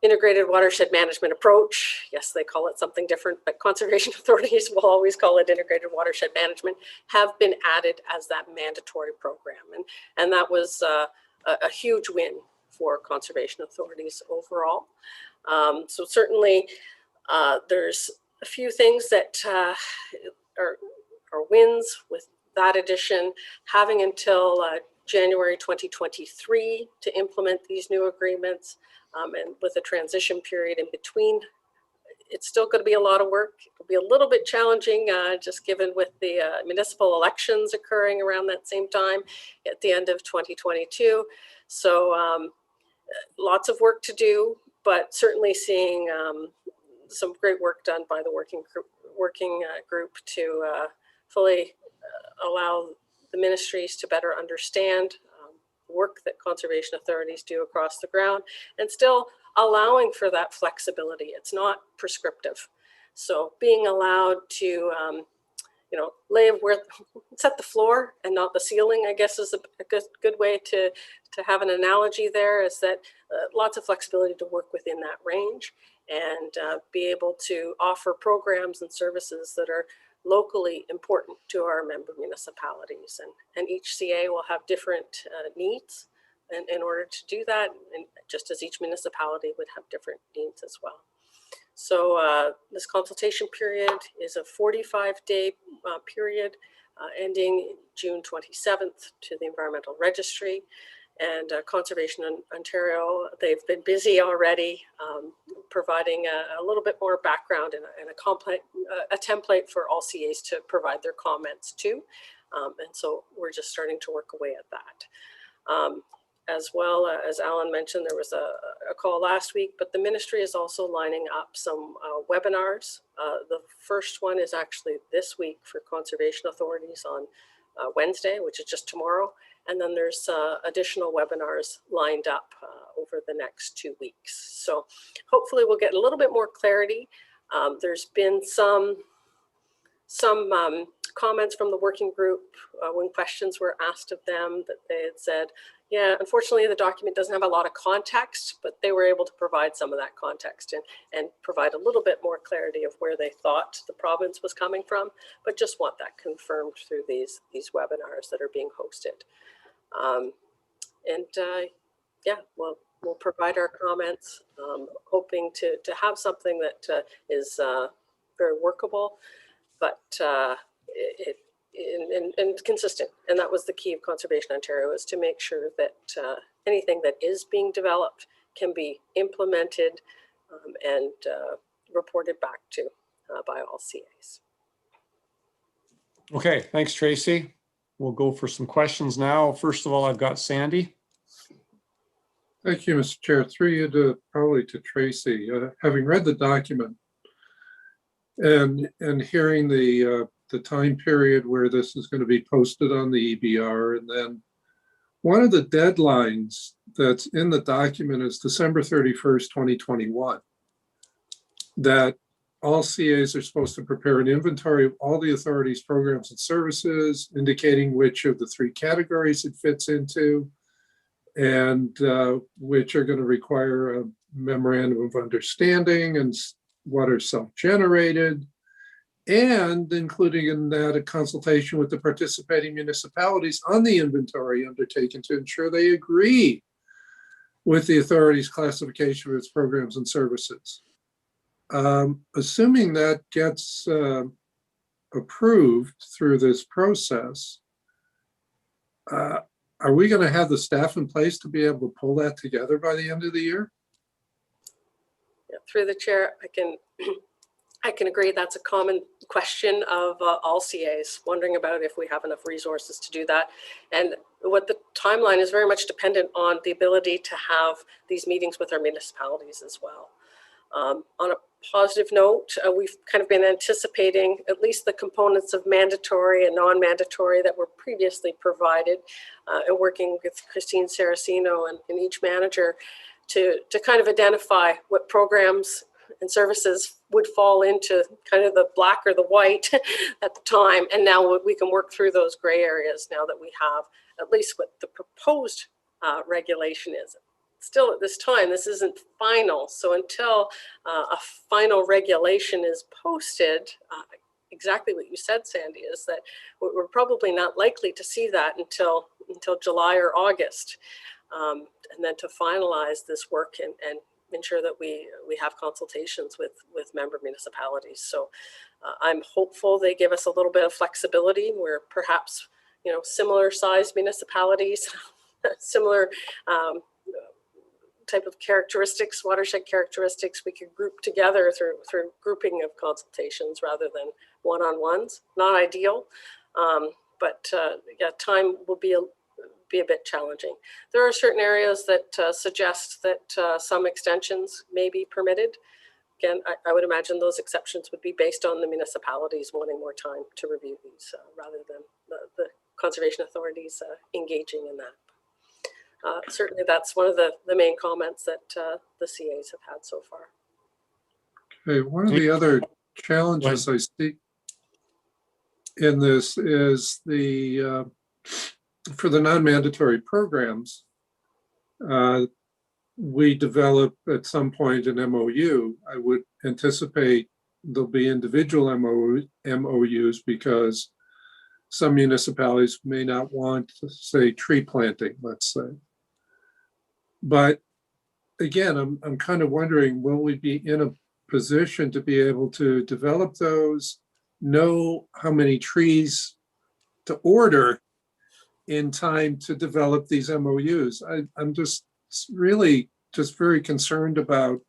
integrated watershed management approach, yes, they call it something different, but conservation authorities will always call it integrated watershed management, have been added as that mandatory program. And that was a huge win for conservation authorities overall. So certainly there's a few things that are wins with that addition, having until January 2023 to implement these new agreements. And with a transition period in between, it's still going to be a lot of work. It'll be a little bit challenging, just given with the municipal elections occurring around that same time at the end of 2022. So lots of work to do, but certainly seeing some great work done by the working group to fully allow the ministries to better understand work that conservation authorities do across the ground, and still allowing for that flexibility. It's not prescriptive. So being allowed to, set the floor and not the ceiling, I guess is a good way to have an analogy there, is that lots of flexibility to work within that range and be able to offer programs and services that are locally important to our member municipalities. And each CA will have different needs in order to do that, and just as each municipality would have different needs as well. So this consultation period is a 45-day period ending June 27th to the Environmental Registry. And Conservation Ontario, they've been busy already providing a little bit more background and a template for all CAs to provide their comments to. And so we're just starting to work away at that. As well as Alan mentioned, there was a call last week, but the ministry is also lining up some webinars. The first one is actually this week for conservation authorities on Wednesday, which is just tomorrow. And then there's additional webinars lined up over the next 2 weeks. So hopefully we'll get a little bit more clarity. There's been some comments from the working group when questions were asked of them, that they had said, yeah, unfortunately the document doesn't have a lot of context, but they were able to provide some of that context and provide a little bit more clarity of where they thought the province was coming from, but just want that confirmed through these webinars that are being hosted. Yeah, we'll provide our comments, hoping to have something that is very workable, but and consistent. And that was the key of Conservation Ontario, is to make sure that anything that is being developed can be implemented and reported back to by all CAs. Okay, thanks, Tracy. We'll go for some questions now. First of all, I've got Sandy. Thank you, Mr. Chair. Through you probably to Tracy. Having read the document and hearing the time period where this is going to be posted on the EBR, and then one of the deadlines that's in the document is December 31st, 2021, that all CAs are supposed to prepare an inventory of all the authority's programs and services, indicating which of the 3 categories it fits into, and which are going to require a memorandum of understanding and what are self-generated, and including in that a consultation with the participating municipalities on the inventory undertaken to ensure they agree with the authority's classification of its programs and services. Assuming that gets approved through this process, are we going to have the staff in place to be able to pull that together by the end of the year? Yeah, through the chair, I can agree that's a common question of all CAs, wondering about if we have enough resources to do that. And what the timeline is very much dependent on the ability to have these meetings with our municipalities as well. On a positive note, we've kind of been anticipating at least the components of mandatory and non-mandatory that were previously provided, and working with Christine Saraceno and each manager to kind of identify what programs and services would fall into kind of the black or the white at the time. And now we can work through those gray areas now that we have at least what the proposed regulation is. Still at this time, this isn't final. So until a final regulation is posted, exactly what you said, Sandy, is that we're probably not likely to see that until July or August. And then to finalize this work and ensure that we have consultations with member municipalities. So I'm hopeful they give us a little bit of flexibility where perhaps, similar sized municipalities, similar type of characteristics, watershed characteristics, we could group together through grouping of consultations rather than one-on-ones. Not ideal, but yeah, time will be a bit challenging. There are certain areas that suggest that some extensions may be permitted. Again, I would imagine those exceptions would be based on the municipalities wanting more time to review these rather than the conservation authorities engaging in that. Certainly that's one of the main comments that the CAs have had so far. Okay, one of the other challenges I see in this is the for the non-mandatory programs, we develop at some point an MOU. I would anticipate there'll be individual MOUs because some municipalities may not want to say tree planting, let's say. But again, I'm kind of wondering, will we be in a position to be able to develop those, know how many trees to order in time to develop these MOUs? I'm just really just very concerned about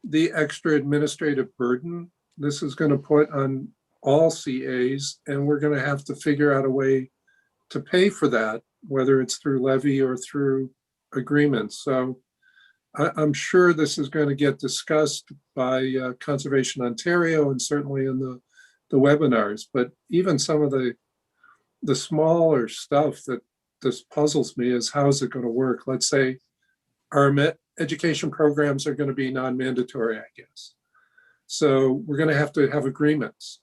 the extra administrative burden this is going to put on all CAs, and we're going to have to figure out a way to pay for that, whether it's through levy or through agreements. So I'm sure this is going to get discussed by Conservation Ontario and certainly in the webinars, but even some of the smaller stuff that this puzzles me is how is it going to work? Let's say our education programs are going to be non-mandatory, I guess. So we're going to have agreements.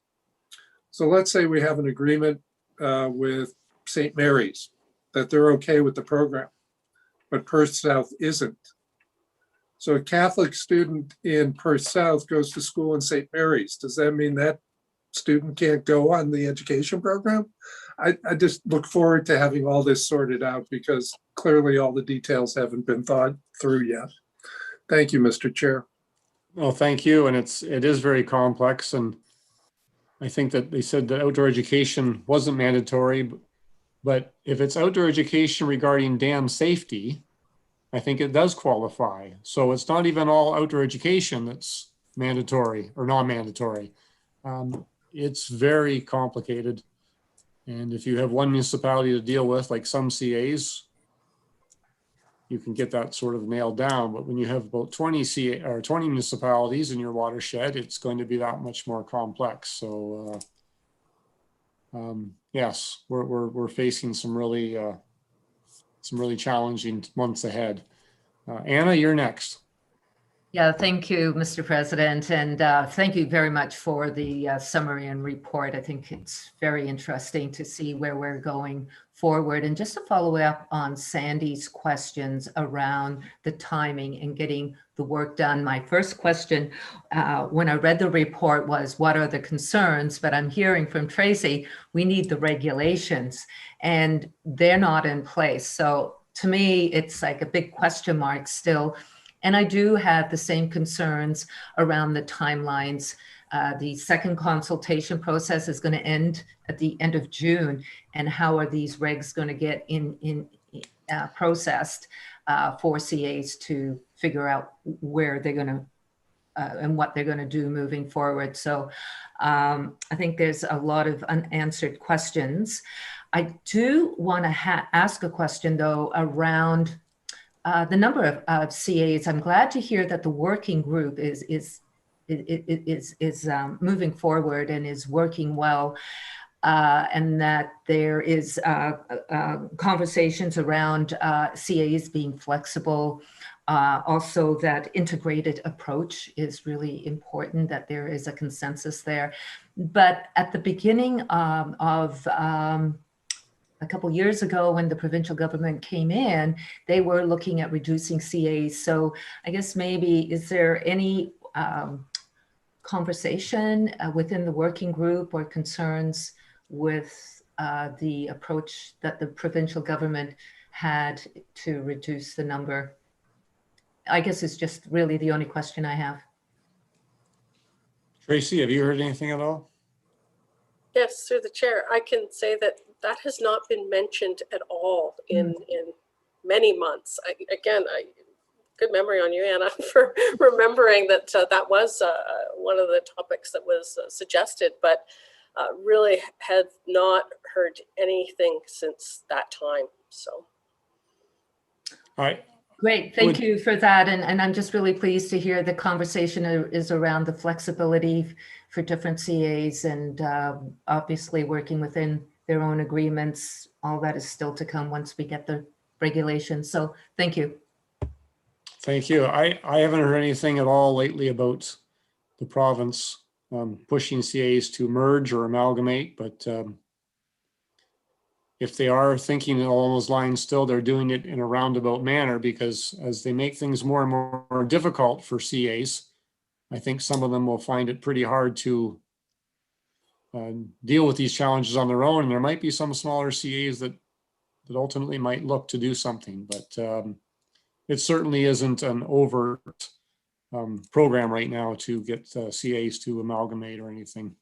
So let's say we have an agreement with St. Mary's that they're okay with the program, but Perth South isn't. So a Catholic student in Perth South goes to school in St. Mary's. Does that mean that student can't go on the education program? I just look forward to having all this sorted out because clearly all the details haven't been thought through yet. Thank you, Mr. Chair. Well, thank you. And it is very complex. And I think that they said that outdoor education wasn't mandatory, but if it's outdoor education regarding dam safety, I think it does qualify. So it's not even all outdoor education that's mandatory or non-mandatory. It's very complicated. And if you have one municipality to deal with, like some CAs, you can get that sort of nailed down. But when you have about 20 municipalities in your watershed, it's going to be that much more complex. So yes, we're facing some really challenging months ahead. Anna, you're next. Yeah, thank you, Mr. President, and thank you very much for the summary and report. I think it's very interesting to see where we're going forward. And just to follow up on Sandy's questions around the timing and getting the work done, my first question when I read the report was, what are the concerns? But I'm hearing from Tracy, we need the regulations, and they're not in place. So to me, it's like a big question mark still. And I do have the same concerns around the timelines. The second consultation process is going to end at the end of June. And how are these regs going to get processed for CAs to figure out where they're going to and what they're going to do moving forward. So I think there's a lot of unanswered questions. I do want to ask a question, though, around the number of CAs. I'm glad to hear that the working group is moving forward and is working well, and that there is conversations around CAs being flexible. Also, that integrated approach is really important, that there is a consensus there. But at the beginning of a couple of years ago, when the provincial government came in, they were looking at reducing CAs. So I guess maybe, is there any conversation within the working group or concerns with the approach that the provincial government had to reduce the number? I guess it's just really the only question I have. Tracy, have you heard anything at all? Yes, through the chair, I can say that that has not been mentioned at all in many months. good memory on you, Anna, for remembering that that was one of the topics that was suggested, but really had not heard anything since that time. So. All right. Great, thank you for that. And I'm just really pleased to hear the conversation is around the flexibility for different CAs and obviously working within their own agreements. All that is still to come once we get the regulations. So thank you. Thank you. I haven't heard anything at all lately about the province pushing CAs to merge or amalgamate, but if they are thinking along those lines still, they're doing it in a roundabout manner, because as they make things more and more difficult for CAs, I think some of them will find it pretty hard to deal with these challenges on their own. And there might be some smaller CAs that ultimately might look to do something, but it certainly isn't an overt program right now to get CAs to amalgamate or anything.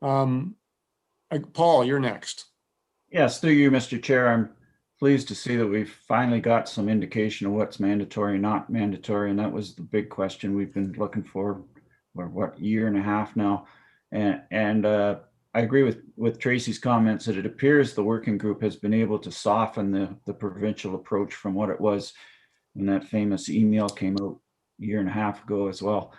Paul, you're next. Yes, through you, Mr. Chair. I'm pleased to see that we've finally got some indication of what's mandatory and not mandatory. And that was the big question we've been looking for what, year and a half now. And I agree with Tracy's comments that it appears the working group has been able to soften the provincial approach from what it was when that famous email came out a year and a half ago as well.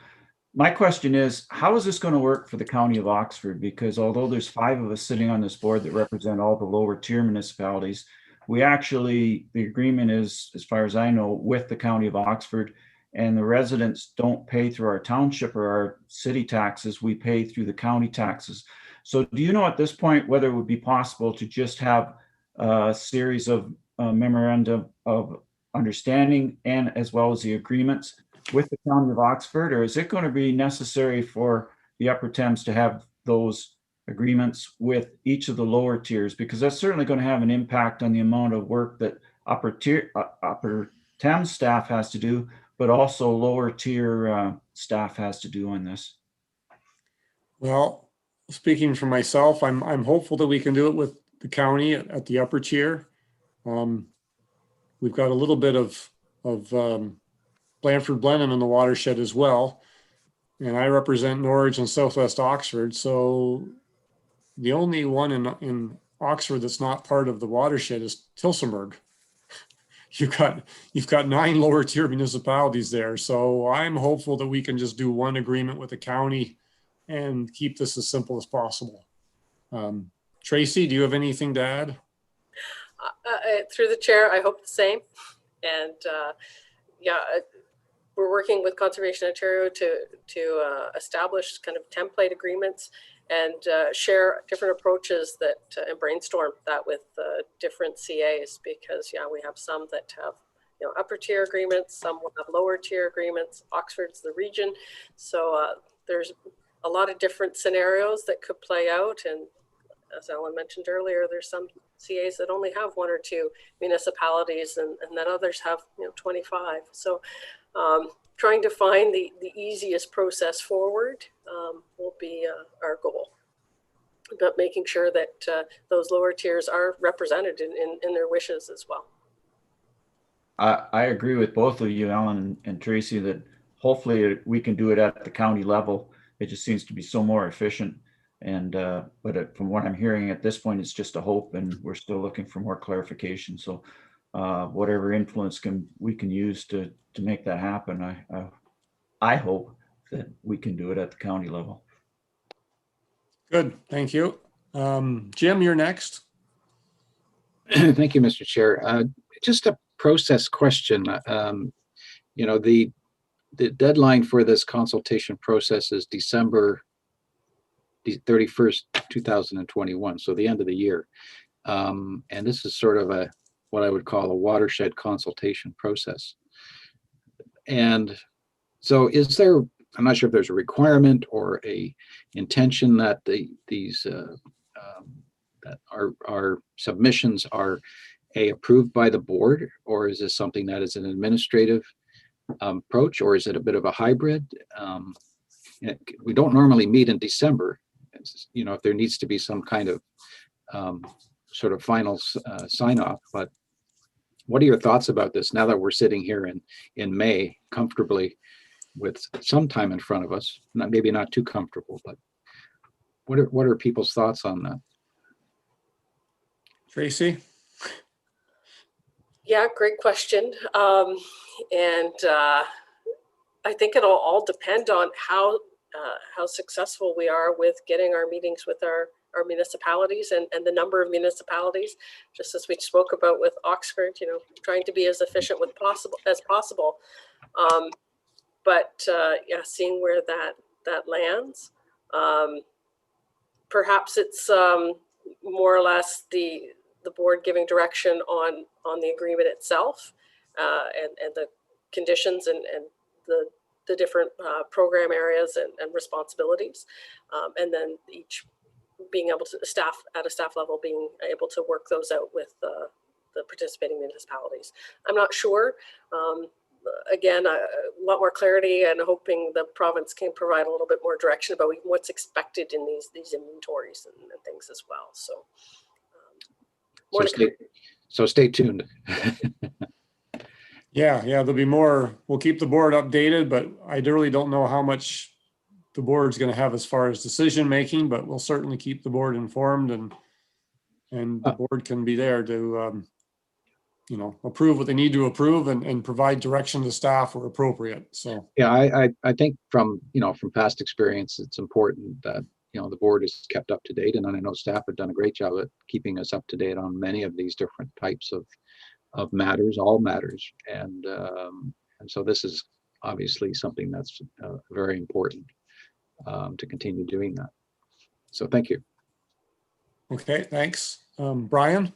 My question is, how is this going to work for the County of Oxford? Because although there's 5 of us sitting on this board that represent all the lower tier municipalities, we actually, the agreement is, as far as I know, with the County of Oxford, and the residents don't pay through our township or our city taxes, we pay through the county taxes. So do you know at this point whether it would be possible to just have a series of memorandum of understanding and as well as the agreements with the County of Oxford, or is it going to be necessary for the Upper Thames to have those agreements with each of the lower tiers? Because that's certainly going to have an impact on the amount of work that Upper Thames staff has to do, but also lower tier staff has to do on this. Well, speaking for myself, I'm hopeful that we can do it with the county at the upper tier. We've got a little bit of Blandford Blenheim in the watershed as well. And I represent Norwich and Southwest Oxford. So the only one in Oxford that's not part of the watershed is Tillsonburg. You've got 9 lower tier municipalities there. So I'm hopeful that we can just do one agreement with the county and keep this as simple as possible. Tracy, do you have anything to add? Through the chair, I hope the same. And yeah, we're working with Conservation Ontario to establish kind of template agreements and share different approaches that and brainstorm that with different CAs, because yeah, we have some that have upper tier agreements, some will have lower tier agreements. Oxford's the region, so there's a lot of different scenarios that could play out. And as Ellen mentioned earlier, there's some CAs that only have 1 or 2 municipalities, and then others have 25. So trying to find the easiest process forward will be our goal, but making sure that those lower tiers are represented in their wishes as well. I agree with both of you, Ellen and Tracy, that hopefully we can do it at the county level. It just seems to be so more efficient. And but from what I'm hearing at this point, it's just a hope, and we're still looking for more clarification. So whatever influence we can use to make that happen, I hope that we can do it at the county level. Good, thank you. Jim, you're next. Thank you, Mr. Chair. Just a process question. The deadline for this consultation process is December 31st, 2021, so the end of the year. And this is sort of what I would call a watershed consultation process. And so is there, I'm not sure if there's a requirement or a intention that these that our submissions are approved by the board, or is this something that is an administrative approach, or is it a bit of a hybrid? We don't normally meet in December, if there needs to be some kind of sort of final sign off, but what are your thoughts about this now that we're sitting here in May comfortably with some time in front of us? Maybe not too comfortable, but what are people's thoughts on that? Tracy? Yeah, great question. I think it'll all depend on how successful we are with getting our meetings with our municipalities and the number of municipalities, just as we spoke about with Oxford, trying to be as efficient as possible. Yeah, seeing where that lands. Perhaps it's more or less the board giving direction on the agreement itself and the conditions and the different program areas and responsibilities, and then each being able to at a staff level being able to work those out with the participating municipalities. I'm not sure. Again, a lot more clarity, and hoping the province can provide a little bit more direction about what's expected in these inventories and things as well. So, so stay tuned. Yeah, there'll be more. We'll keep the board updated, but I really don't know how much the board's going to have as far as decision making, but we'll certainly keep the board informed, and the board can be there to approve what they need to approve and provide direction to staff where appropriate. So yeah, I think from past experience, it's important that the board is kept up to date, and I know staff have done a great job at keeping us up to date on many of these different types of matters, all matters, and so this is obviously something that's very important to continue doing that. So thank you. Okay, thanks. Brian?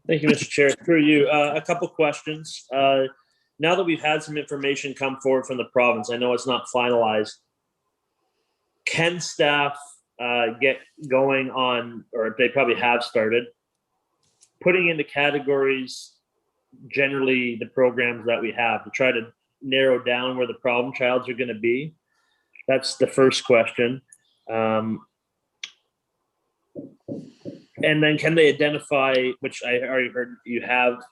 Thank you, Mr. Chair. Through you, a couple questions. Now that we've had some information come forward from the province, I know it's not finalized. Can staff get going on, or they probably have started, putting into categories generally the programs that we have to try to narrow down where the problem childs are going to be? That's the first question. And then can they identify, which I already heard you have,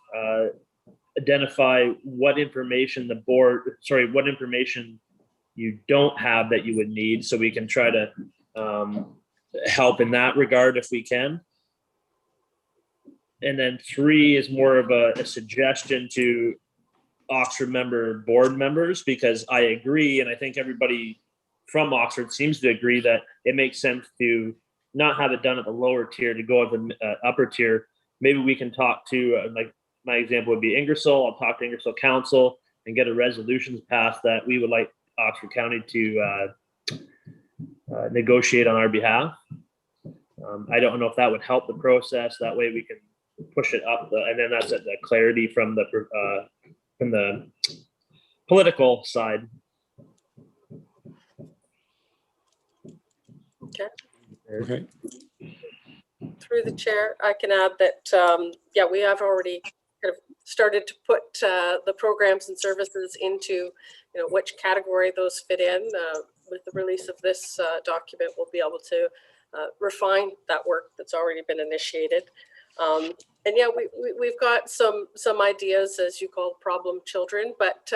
identify what information what information you don't have that you would need, so we can try to help in that regard if we can. And then 3 is more of a suggestion to Oxford board members, because I agree, and I think everybody from Oxford seems to agree that it makes sense to not have it done at the lower tier, to go at the upper tier. Maybe we can talk to, like my example would be Ingersoll. I'll talk to Ingersoll Council and get a resolutions passed that we would like Oxford County to negotiate on our behalf. I don't know if that would help the process. That way we can push it up, and then that's the clarity from the political side. Okay. Through the chair, I can add that, yeah, we have already kind of started to put the programs and services into, which category those fit in. With the release of this document, we'll be able to refine that work that's already been initiated. And yeah, we've got some ideas, as you call problem children, but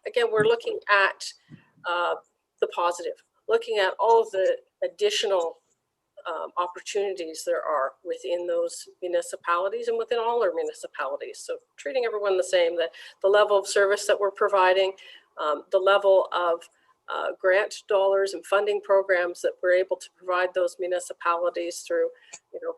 again, we're looking at the positive, looking at all of the additional opportunities there are within those municipalities and within all our municipalities. So treating everyone the same, that the level of service that we're providing, the level of grant dollars and funding programs that we're able to provide those municipalities through,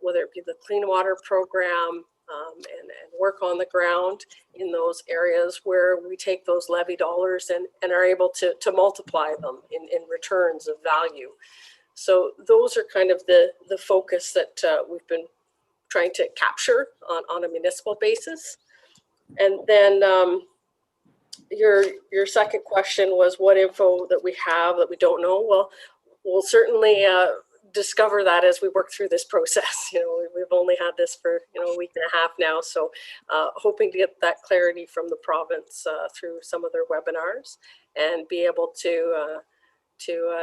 whether it be the clean water program and work on the ground in those areas where we take those levy dollars and are able to multiply them in returns of value. So those are kind of the focus that we've been trying to capture on a municipal basis. And then your second question was what info that we have that we don't know. Well, we'll certainly discover that as we work through this process. We've only had this for a week and a half now, so hoping to get that clarity from the province through some of their webinars and be able to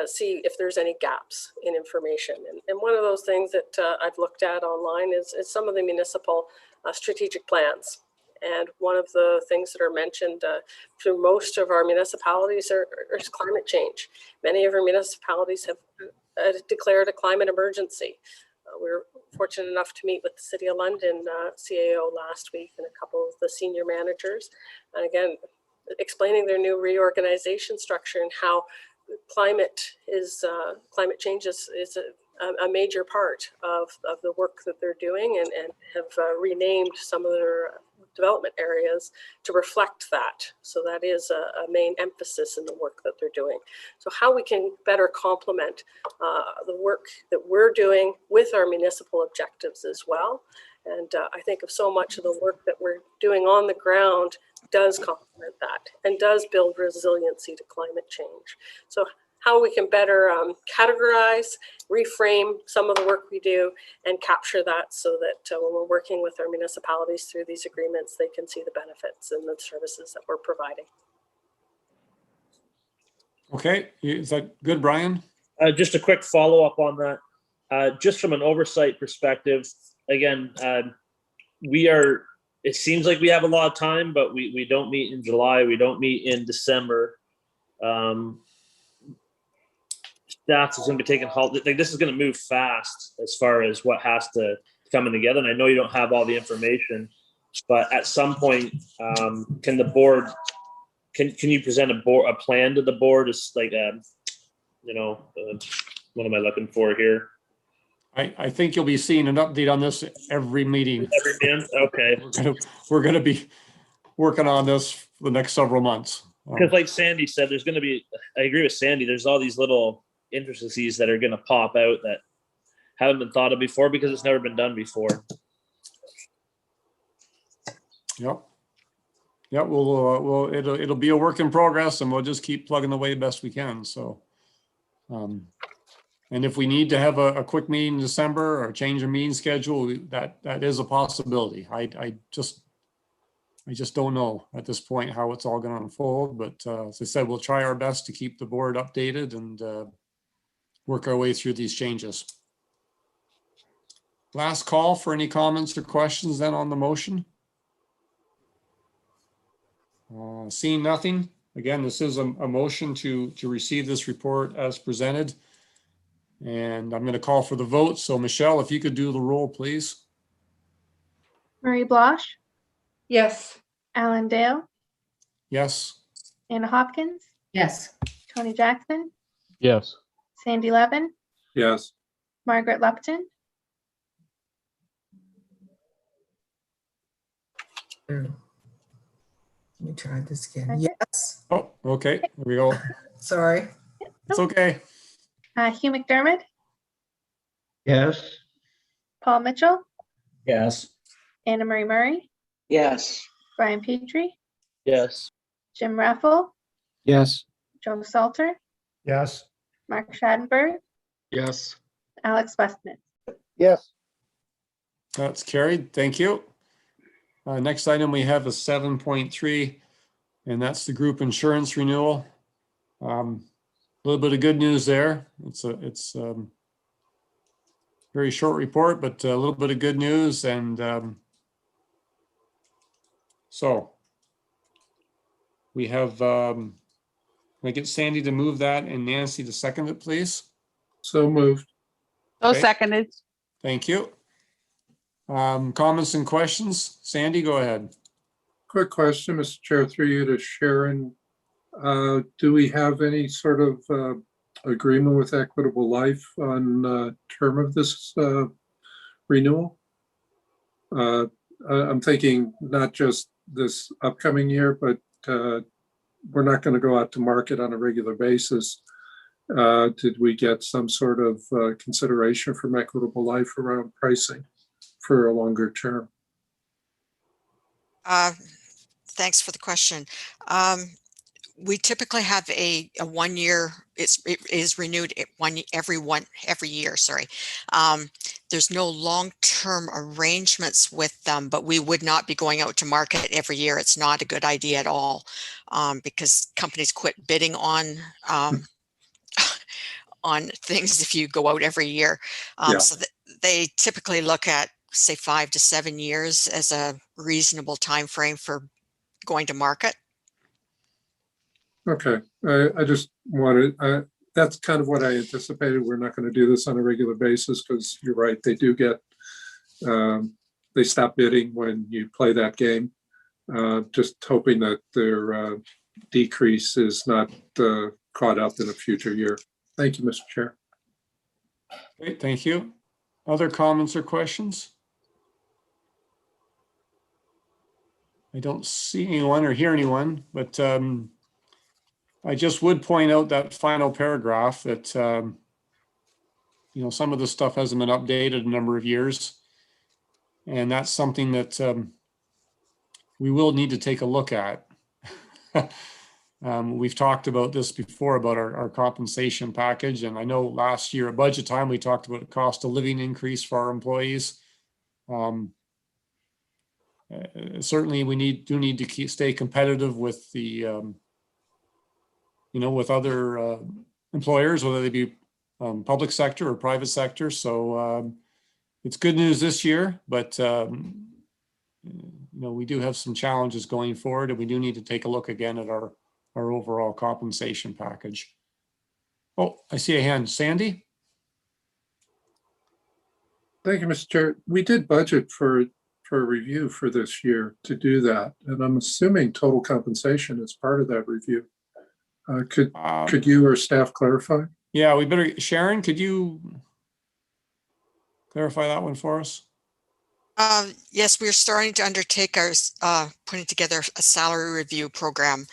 see if there's any gaps in information. And one of those things that I've looked at online is some of the municipal strategic plans. And one of the things that are mentioned through most of our municipalities is climate change. Many of our municipalities have declared a climate emergency. We're fortunate enough to meet with the City of London CAO last week and a couple of the senior managers. And again, explaining their new reorganization structure and how climate change is a major part of the work that they're doing, and have renamed some of their development areas to reflect that. So that is a main emphasis in the work that they're doing. So how we can better complement the work that we're doing with our municipal objectives as well. And I think of so much of the work that we're doing on the ground does complement that and does build resiliency to climate change. So how we can better categorize, reframe some of the work we do, and capture that so that when we're working with our municipalities through these agreements, they can see the benefits and the services that we're providing. Okay, is that good, Brian? Just a quick follow-up on that. Just from an oversight perspective, again, it seems like we have a lot of time, but we don't meet in July, we don't meet in December. Staff is going to be taking holiday. Like, this is going to move fast as far as what has to come together. And I know you don't have all the information, but at some point, can the board, can you present a plan to the board? It's like, what am I looking for here? I think you'll be seeing an update on this every meeting. Every month? Okay. We're going to be working on this for the next several months. Because like Sandy said, there's going to be, I agree with Sandy, there's all these little intricacies that are going to pop out that haven't been thought of before because it's never been done before. Yep. Yeah, it'll be a work in progress, and we'll just keep plugging away best we can. So, and if we need to have a quick meeting in December or change a meeting schedule, that is a possibility. I just don't know at this point how it's all going to unfold. But as I said, we'll try our best to keep the board updated and work our way through these changes. Last call for any comments or questions then on the motion. Seeing nothing. Again, this is a motion to receive this report as presented. And I'm going to call for the vote. So Michelle, if you could do the roll, please. Marie Blosh, Yes. Alan Dale, Yes. Anna Hopkins, Yes. Tony Jackson, Yes. Sandy Levin, Yes. Margaret Lupton, Let me try this again. Okay. Yes. Oh, okay. There we go. Sorry. It's okay. Hugh McDermott, Yes. Paul Mitchell, Yes. Anna Marie Murray, Yes. Brian Petrie, Yes. Jim Raffle, Yes. Joe Salter, Yes. Mark Schadenberg, Yes. Alex Westman. Yes. That's carried. Thank you. Next item we have is 7.3, and that's the group insurance renewal. A little bit of good news there. It's a very short report, but a little bit of good news. And so we have, can I get Sandy to move that and Nancy to second it, please? So moved. So Okay. seconded. Thank you. Comments and questions? Sandy, go ahead. Quick question, Mr. Chair, through you to Sharon. Do we have any sort of agreement with Equitable Life on term of this renewal? I'm thinking not just this upcoming year, but we're not going to go out to market on a regular basis. Did we get some sort of consideration from Equitable Life around pricing for a longer term? Thanks for the question. We typically have a 1 year. It is renewed every year. Sorry. There's no long-term arrangements with them, but we would not be going out to market every year. It's not a good idea at all, because companies quit bidding on things if you go out every year. So they typically look at say 5 to 7 years as a reasonable time frame for going to market. Okay, I just wanted, that's kind of what I anticipated. We're not going to do this on a regular basis because you're right, they do get, they stop bidding when you play that game. Just hoping that their decrease is not caught up in a future year. Thank you, Mr. Chair. Great, thank you. Other comments or questions? I don't see anyone or hear anyone, but I just would point out that final paragraph that, you know, some of the stuff hasn't been updated a number of years. And that's something that we will need to take a look at. We've talked about this before about our compensation package. And I know last year at budget time, we talked about a cost of living increase for our employees. Certainly we do need to stay competitive with the, you know, with other employers, whether they be public sector or private sector. So it's good news this year, but you know, we do have some challenges going forward, and we do need to take a look again at our overall compensation package. Oh, I see a hand. Sandy? Thank you, Mr. Chair. We did budget for a review for this year to do that. And I'm assuming total compensation is part of that review. Could you or staff clarify? Yeah, we better, Sharon, could you clarify that one for us? Yes, we're starting to undertake our putting together a salary review program.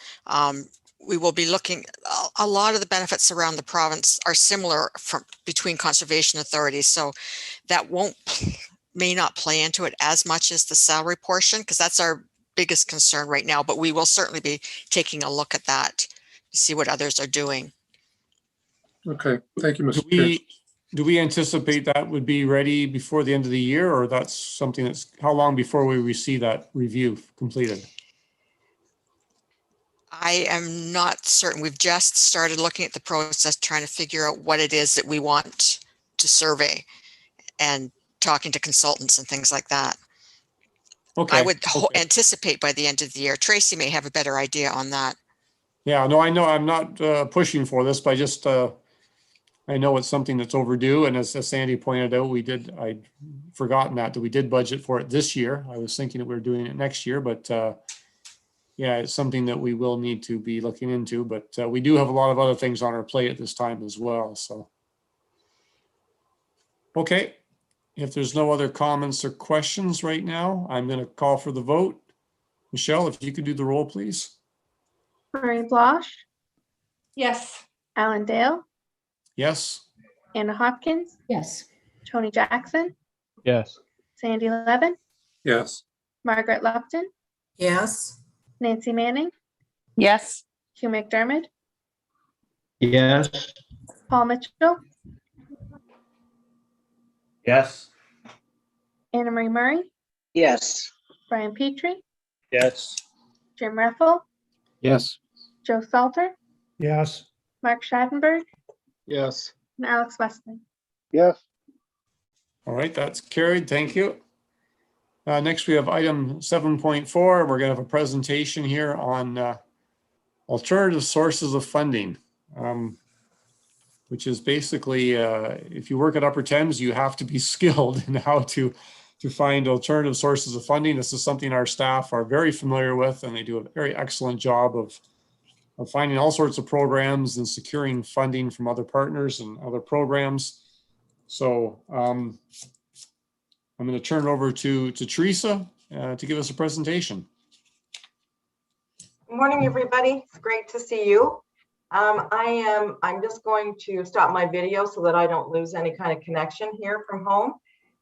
We will be looking, a lot of the benefits around the province are similar between conservation authorities. So that may not play into it as much as the salary portion, because that's our biggest concern right now. But we will certainly be taking a look at that to see what others are doing. Okay, thank you, Mr. Chair. Do we anticipate that would be ready before the end of the year, or that's something that's, how long before we receive that review completed? I am not certain. We've just started looking at the process, trying to figure out what it is that we want to survey and talking to consultants and things like that. Okay. I would anticipate by the end of the year. Tracy may have a better idea on that. Yeah, no, I know I'm not pushing for this, but I just, I know it's something that's overdue. And as Sandy pointed out, I'd forgotten that we did budget for it this year. I was thinking that we were doing it next year, but yeah, it's something that we will need to be looking into, but we do have a lot of other things on our plate at this time as well, so. Okay, if there's no other comments or questions right now, I'm going to call for the vote. Michelle, if you could do the roll, please. Marie Blosh, Yes. Alan Dale, Yes. Anna Hopkins, Yes. Tony Jackson, Yes. Sandy Levin, Yes. Margaret Lupton, Yes. Nancy Manning, Yes. Hugh McDermott, Yes. Paul Mitchell, Yes. Anna Marie Murray, Yes. Brian Petrie, Yes. Jim Reffel, Yes. Joe Salter, Yes. Mark Schadenberg, Yes. and Alex Westman. Yes. All right, that's carried. Thank you. Next, we have item 7.4. We're going to have a presentation here on alternative sources of funding, which is basically, if you work at Upper Thames, you have to be skilled in how to find alternative sources of funding. This is something our staff are very familiar with, and they do a very excellent job of finding all sorts of programs and securing funding from other partners and other programs. So I'm going to turn it over to Teresa to give us a presentation. Good morning, everybody. It's great to see you. I'm just going to stop my video so that I don't lose any kind of connection here from home.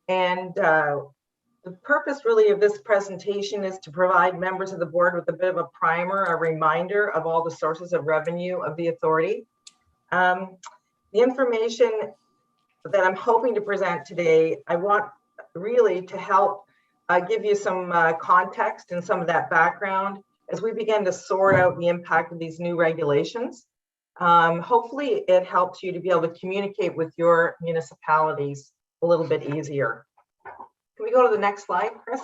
And the purpose really of this presentation is to provide members of the board with a bit of a primer, a reminder of all the sources of revenue of the authority. The information that I'm hoping to present today, I want really to help give you some context and some of that background as we begin to sort out the impact of these new regulations. Hopefully it helps you to be able to communicate with your municipalities a little bit easier. Can we go to the next slide, Chris?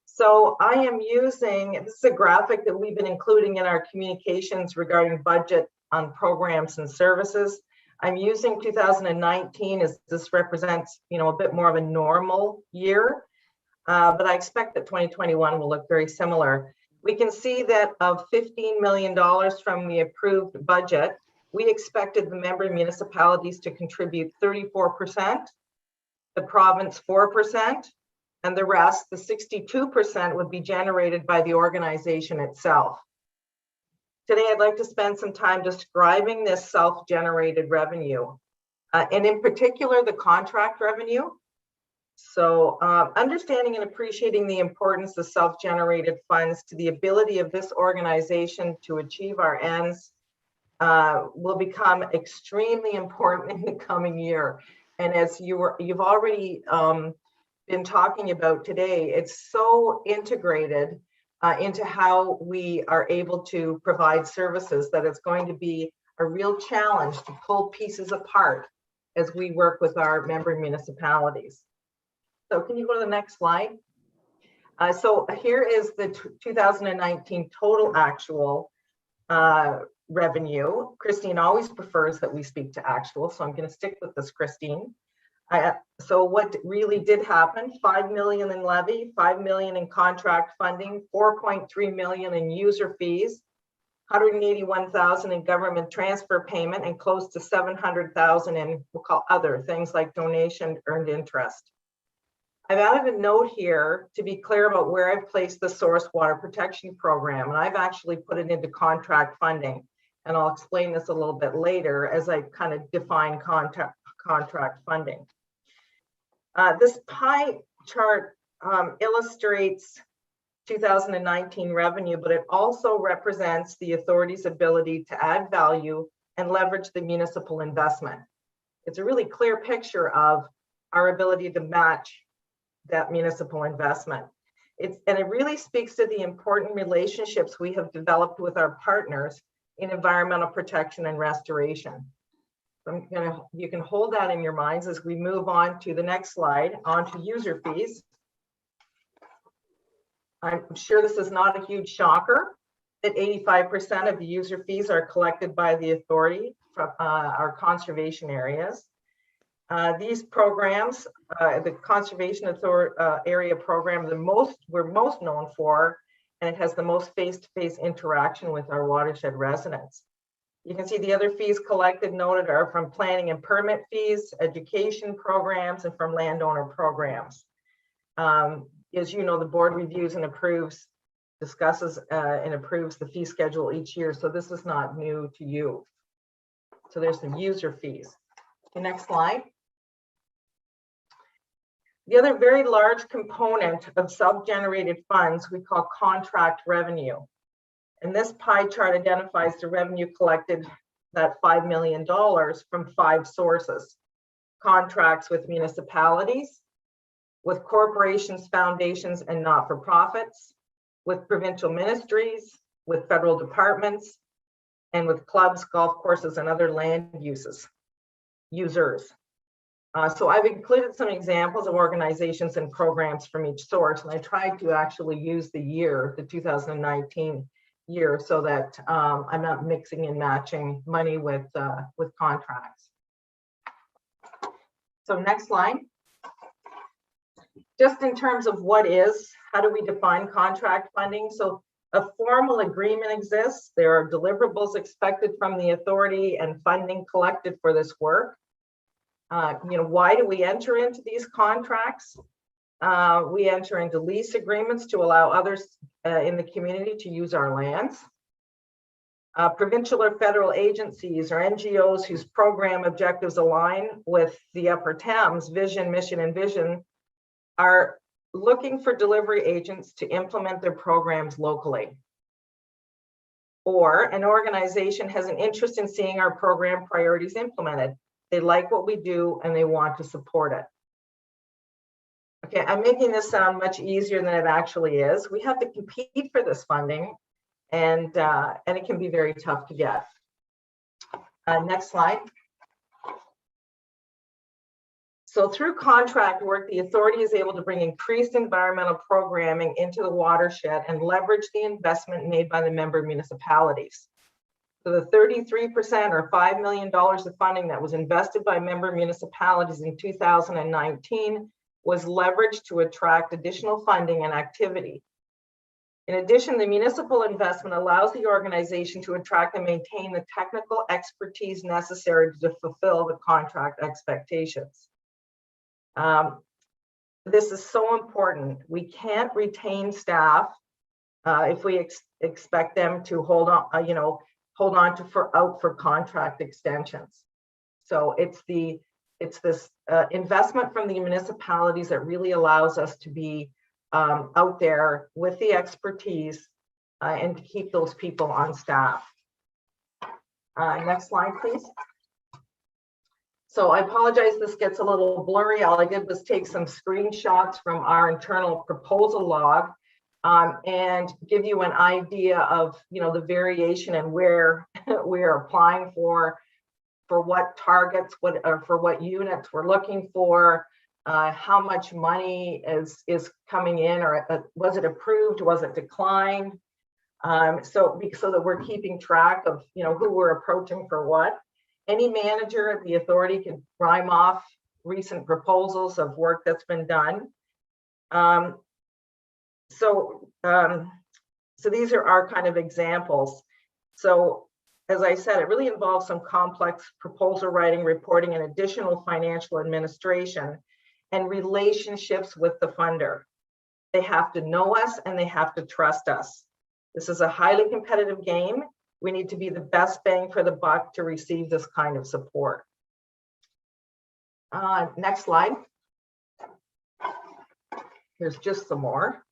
So I am using, this is a graphic that we've been including in our communications regarding budget on programs and services. I'm using 2019 as this represents, a bit more of a normal year, but I expect that 2021 will look very similar. We can see that of $15 million from the approved budget, we expected the member municipalities to contribute 34%, the province 4%, and the rest, the 62%, would be generated by the organization itself. Today, I'd like to spend some time describing this self-generated revenue, and in particular, the contract revenue. So understanding and appreciating the importance of self-generated funds to the ability of this organization to achieve our ends will become extremely important in the coming year. And as you've already been talking about today, it's so integrated into how we are able to provide services that it's going to be a real challenge to pull pieces apart as we work with our member municipalities. So can you go to the next slide? So here is the 2019 total actual revenue. Christine always prefers that we speak to actual, so I'm going to stick with this, Christine. So what really did happen, 5 million in levy, 5 million in contract funding, 4.3 million in user fees, 181,000 in government transfer payment, and close to 700,000 in, we'll call other things like donation, earned interest. I've added a note here to be clear about where I've placed the source water protection program, and I've actually put it into contract funding. And I'll explain this a little bit later as I kind of define contract funding. This pie chart illustrates 2019 revenue, but it also represents the authority's ability to add value and leverage the municipal investment. It's a really clear picture of our ability to match that municipal investment. And it really speaks to the important relationships we have developed with our partners in environmental protection and restoration. So you can hold that in your minds as we move on to the next slide, on to user fees. I'm sure this is not a huge shocker that 85% of the user fees are collected by the authority from our conservation areas. These programs, the Conservation Area Program, we're most known for, and it has the most face-to-face interaction with our watershed residents. You can see the other fees collected noted are from planning and permit fees, education programs, and from landowner programs. As you know, the board reviews and discusses and approves the fee schedule each year, so this is not new to you. So there's the user fees. The next slide. The other very large component of self-generated funds we call contract revenue. And this pie chart identifies the revenue collected, that $5 million, from 5 sources. Contracts with municipalities, with corporations, foundations, and not-for-profits, with provincial ministries, with federal departments, and with clubs, golf courses, and other land users. So I've included some examples of organizations and programs from each source, and I tried to actually use the year, the 2019 year, so that I'm not mixing and matching money with contracts. So next slide. Just in terms of how do we define contract funding? So a formal agreement exists. There are deliverables expected from the authority and funding collected for this work. Why do we enter into these contracts? We enter into lease agreements to allow others in the community to use our lands. Provincial or federal agencies or NGOs whose program objectives align with the Upper Thames vision, mission, and vision are looking for delivery agents to implement their programs locally. Or an organization has an interest in seeing our program priorities implemented. They like what we do and they want to support it. Okay, I'm making this sound much easier than it actually is. We have to compete for this funding, and it can be very tough to get. Next slide. So through contract work, the authority is able to bring increased environmental programming into the watershed and leverage the investment made by the member municipalities. So the 33% or $5 million of funding that was invested by member municipalities in 2019 was leveraged to attract additional funding and activity. In addition, the municipal investment allows the organization to attract and maintain the technical expertise necessary to fulfill the contract expectations. This is so important. We can't retain staff if we expect them to hold on, hold on to for contract extensions. So it's this investment from the municipalities that really allows us to be out there with the expertise and to keep those people on staff. Next slide, please. So I apologize, this gets a little blurry. All I did was take some screenshots from our internal proposal log and give you an idea of, the variation and where we're applying for what targets, for what units we're looking for, how much money is coming in, or was it approved, was it declined? So that we're keeping track of, who we're approaching for what. Any manager at the authority can rhyme off recent proposals of work that's been done. So these are our kind of examples. So as I said, it really involves some complex proposal writing, reporting, and additional financial administration and relationships with the funder. They have to know us and they have to trust us. This is a highly competitive game. We need to be the best bang for the buck to receive this kind of support. Next slide. Here's just some more.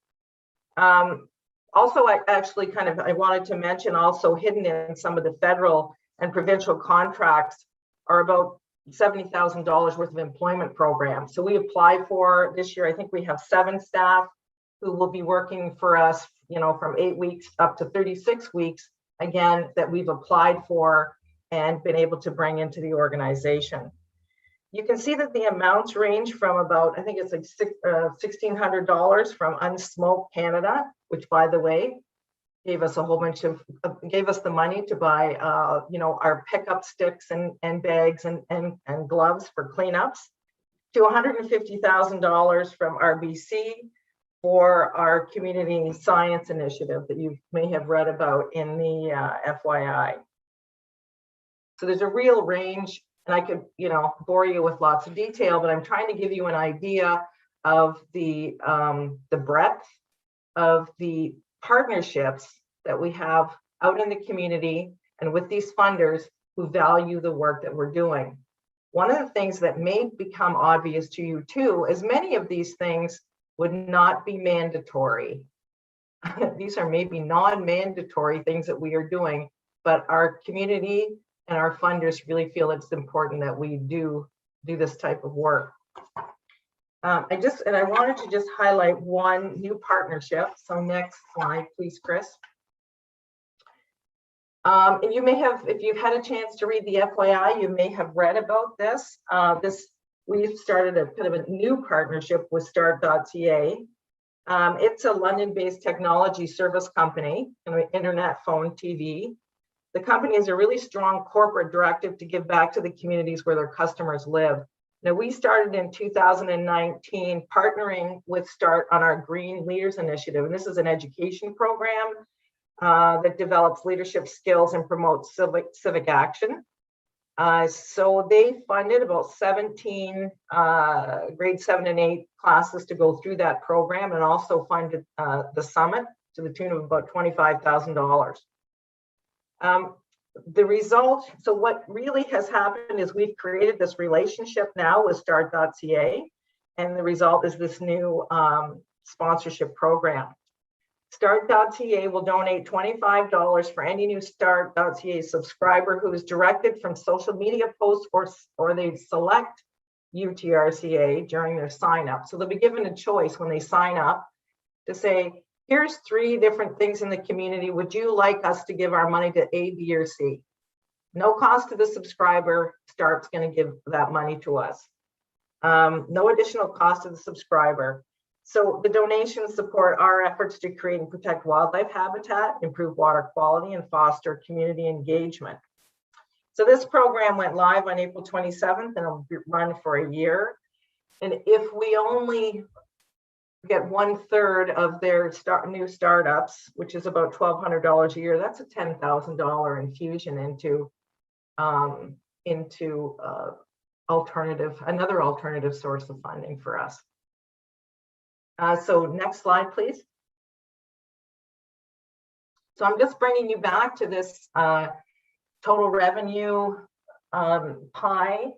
Also, I wanted to mention also hidden in some of the federal and provincial contracts are about $70,000 worth of employment programs. So we apply for this year, I think we have 7 staff who will be working for us, from 8 weeks up to 36 weeks, again, that we've applied for and been able to bring into the organization. You can see that the amounts range from about, I think it's like $1,600 from Unsmoke Canada, which, by the way, gave us a whole bunch of, gave us the money to buy, our pickup sticks and bags and gloves for cleanups, to $150,000 from RBC for our community science initiative that you may have read about in the FYI. So there's a real range, and I could, bore you with lots of detail, but I'm trying to give you an idea of the breadth of the partnerships that we have out in the community and with these funders who value the work that we're doing. One of the things that may become obvious to you too is many of these things would not be mandatory. These are maybe non-mandatory things that we are doing, but our community and our funders really feel it's important that we do this type of work. I wanted to just highlight one new partnership. So next slide, please, Chris. And you may have, if you've had a chance to read the FYI, you may have read about this. We've started a kind of a new partnership with Start.ca. It's a London-based technology service company, internet, phone, TV. The company has a really strong corporate directive to give back to the communities where their customers live. Now, we started in 2019 partnering with Start on our Green Leaders Initiative, and this is an education program that develops leadership skills and promotes civic action. So they funded about 17 grade 7 and 8 classes to go through that program, and also funded the summit to the tune of about $25,000. The result, so what really has happened is we've created this relationship now with Start.ca, and the result is this new sponsorship program. Start.ca will donate $25 for any new Start.ca subscriber who is directed from social media posts or they select UTRCA during their sign up. So they'll be given a choice when they sign up to say, here's 3 different things in the community. Would you like us to give our money to A, B, or C? No cost to the subscriber. Start's going to give that money to us. No additional cost to the subscriber. So the donations support our efforts to create and protect wildlife habitat, improve water quality, and foster community engagement. So this program went live on April 27th and it'll run for a year. And if we only get 1/3 of their new startups, which is about $1,200 a year, that's a $10,000 infusion into another alternative source of funding for us. So next slide, please. So I'm just bringing you back to this total revenue pie,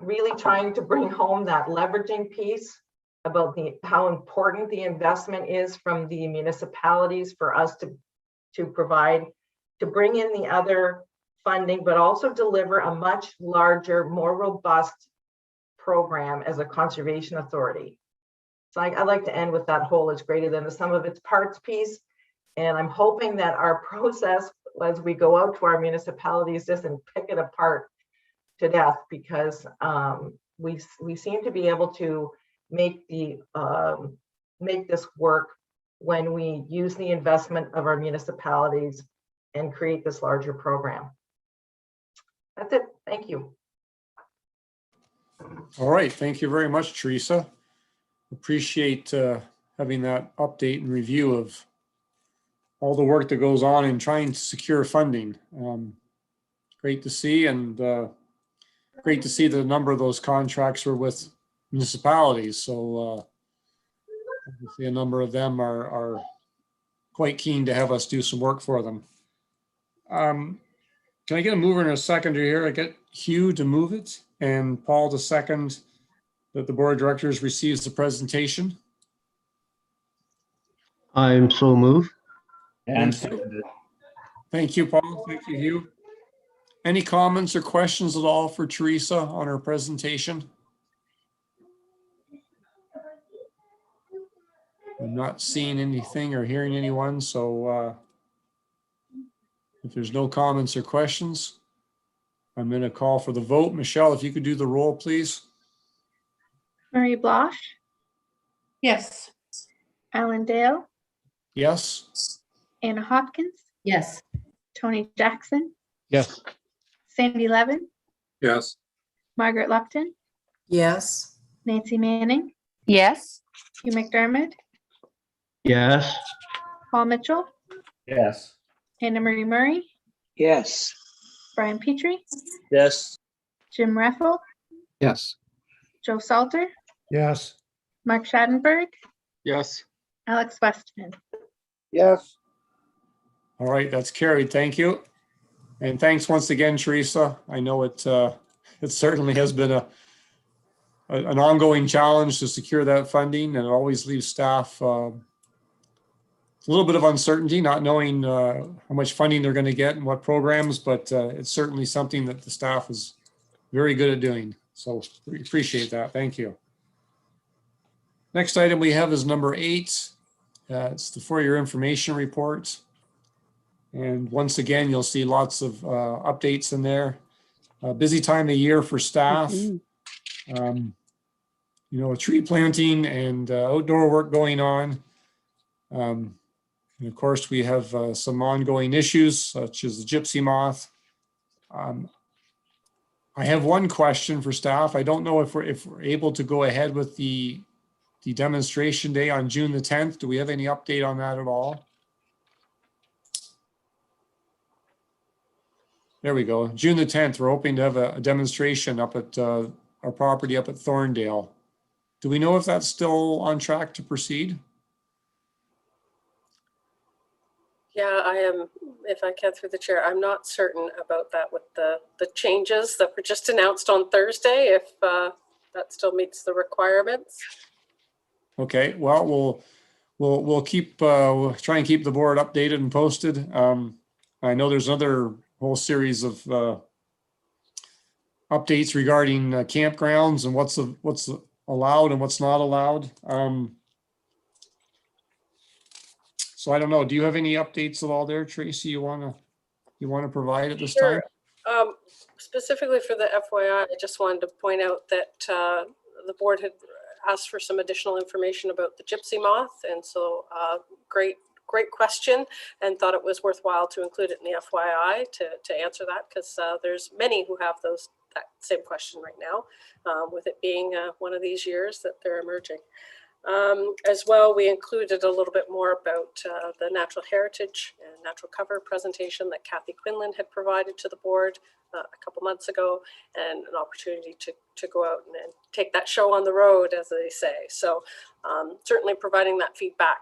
really trying to bring home that leveraging piece about how important the investment is from the municipalities for us to provide, to bring in the other funding, but also deliver a much larger, more robust program as a conservation authority. So I like to end with that whole is greater than the sum of its parts piece. And I'm hoping that our process as we go out to our municipalities doesn't pick it apart to death, because we seem to be able to make this work when we use the investment of our municipalities and create this larger program. That's it. Thank you. All right. Thank you very much, Teresa. Appreciate having that update and review of all the work that goes on in trying to secure funding. Great to see, and great to see that a number of those contracts were with municipalities. So obviously a number of them are quite keen to have us do some work for them. Can I get a mover and a seconder here? I get Hugh to move it and Paul to second that the board of directors receives the presentation. I'm so moved. And thank you, Paul. Thank you, Hugh. Any comments or questions at all for Teresa on her presentation? I'm not seeing anything or hearing anyone, so if there's no comments or questions, I'm going to call for the vote. Michelle, if you could do the roll, please. Marie Blosh, Yes. Alan Dale, Yes. Anna Hopkins, Yes. Tony Jackson, Yes. Sandy Levin, Yes. Margaret Lupton, Yes. Nancy Manning, Yes. Hugh McDermott, Yes. Paul Mitchell, Yes. Anna Marie Murray, Yes. Brian Petrie, Yes. Jim Reffel, Yes. Joe Salter, Yes. Mark Schadenberg, Yes. Alex Westman. Yes. All right, that's carried. Thank you. And thanks once again, Teresa. I know it certainly has been an ongoing challenge to secure that funding, and it always leaves staff a little bit of uncertainty, not knowing how much funding they're going to get and what programs, but it's certainly something that the staff is very good at doing. So we appreciate that. Thank you. Next item we have is number 8. It's for your information report. And once again, you'll see lots of updates in there. Busy time of year for staff. You know, tree planting and outdoor work going on. And of course, we have some ongoing issues such as the gypsy moth. I have one question for staff. I don't know if we're able to go ahead with the demonstration day on June the 10th. Do we have any update on that at all? There we go. June the 10th, we're hoping to have a demonstration up at our property up at Thorndale. Do we know if that's still on track to proceed? Yeah, I am, if I can through the chair, I'm not certain about that with the changes that were just announced on Thursday, if that still meets the requirements. Okay, well, we'll keep we'll try and keep the board updated and posted. I know there's another whole series of updates regarding campgrounds and what's allowed and what's not allowed. So I don't know. Do you have any updates at all there, Tracy? You want to provide at this time? Specifically for the FYI, I just wanted to point out that the board had asked for some additional information about the gypsy moth. And so great question, and thought it was worthwhile to include it in the FYI to answer that, because there's many who have that same question right now, with it being one of these years that they're emerging. As well, we included a little bit more about the natural heritage and natural cover presentation that Kathy Quinlan had provided to the board a couple months ago, and an opportunity to go out and take that show on the road, as they say. So certainly providing that feedback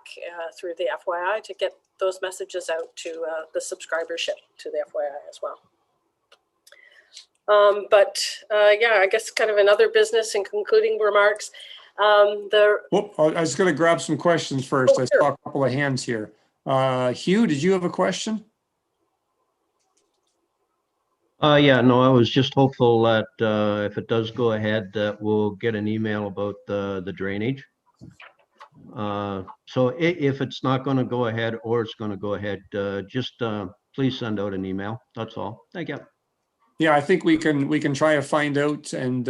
through the FYI to get those messages out to the subscribership to the FYI as well. Yeah, I guess kind of another business and concluding remarks. Whoop, I was going to grab some questions first. Oh, I sure. saw a couple of hands here. Hugh, did you have a question? Yeah, no, I was just hopeful that if it does go ahead, that we'll get an email about the drainage. So if it's not going to go ahead or it's going to go ahead, just please send out an email. That's all. Thank you. Yeah, I think we can try to find out, and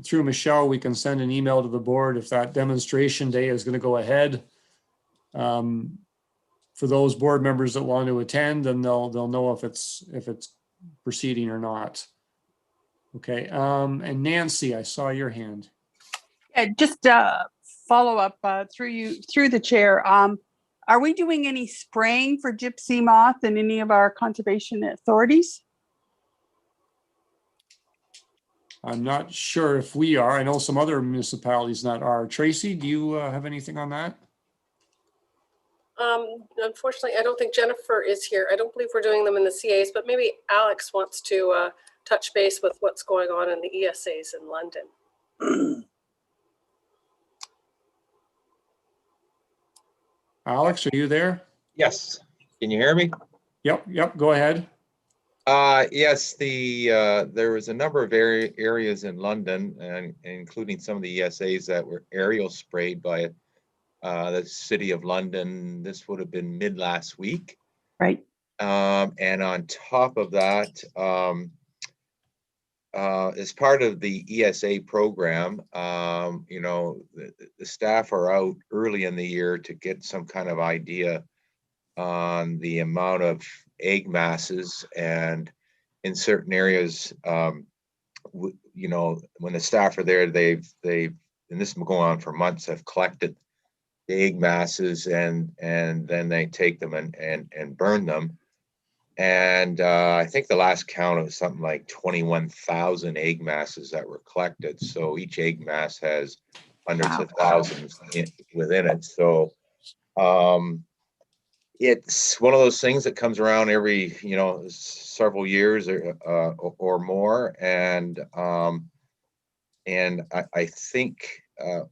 through Michelle, we can send an email to the board if that demonstration day is going to go ahead. For those board members that want to attend, then they'll know if it's proceeding or not. Okay, and Nancy, I saw your hand. Yeah, just follow up through the chair. Are we doing any spraying for gypsy moth in any of our conservation authorities? I'm not sure if we are. I know some other municipalities that are. Tracy, do you have anything on that? Unfortunately, I don't think Jennifer is here. I don't believe we're doing them in the CAs, but maybe Alex wants to touch base with what's going on in the ESAs in London. Alex, are you there? Yes. Can you hear me? Yep. Go ahead. Yes, there was a number of areas in London, and including some of the ESAs that were aerial sprayed by the City of London. This would have been mid last week. Right. And on top of that, as part of the ESA program, the staff are out early in the year to get some kind of idea on the amount of egg masses, and in certain areas, when the staff are there, they've and this has been going on for months, have collected the egg masses, and then they take them and burn them. And I think the last count was something like 21,000 egg masses that were collected. So each egg mass has hundreds of thousands within it. So it's one of those things that comes around every, several years or more. And I think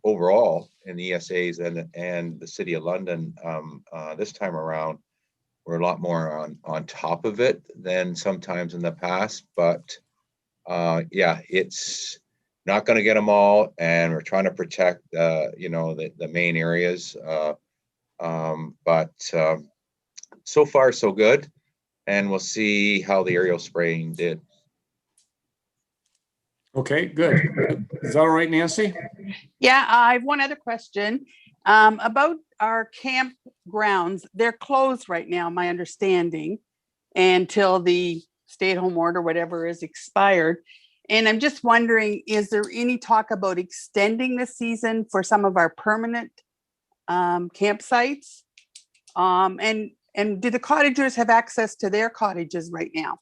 overall in the ESAs and the City of London this time around, we're a lot more on top of it than sometimes in the past. But yeah, it's not going to get them all, and we're trying to protect the main areas. But so far so good, and we'll see how the aerial spraying did. Okay, good. Is that all right, Nancy? Yeah, I have one other question about our campgrounds. They're closed right now, my understanding, until the stay-at-home order, whatever, is expired. And I'm just wondering, is there any talk about extending the season for some of our permanent campsites? And do the cottagers have access to their cottages right now?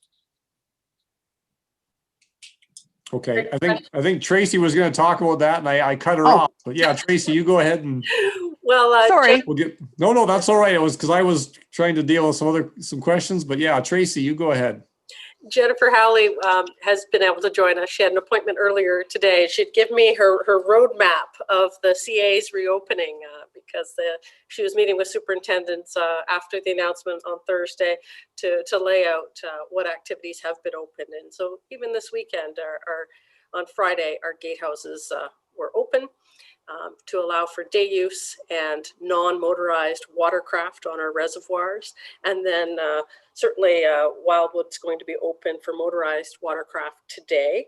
Okay, I think Tracy was going to talk about that, and I cut her off. But yeah, Tracy, you go ahead and. Well, sorry. No, that's all right. It was because I was trying to deal with some questions. But yeah, Tracy, you go ahead. Jennifer Howley has been able to join us. She had an appointment earlier today. She'd give me her roadmap of the CA's reopening because she was meeting with superintendents after the announcement on Thursday to lay out what activities have been open. And so even this weekend, on Friday, our gatehouses were open. to allow for day use and non-motorized watercraft on our reservoirs. And then certainly Wildwood's going to be open for motorized watercraft today.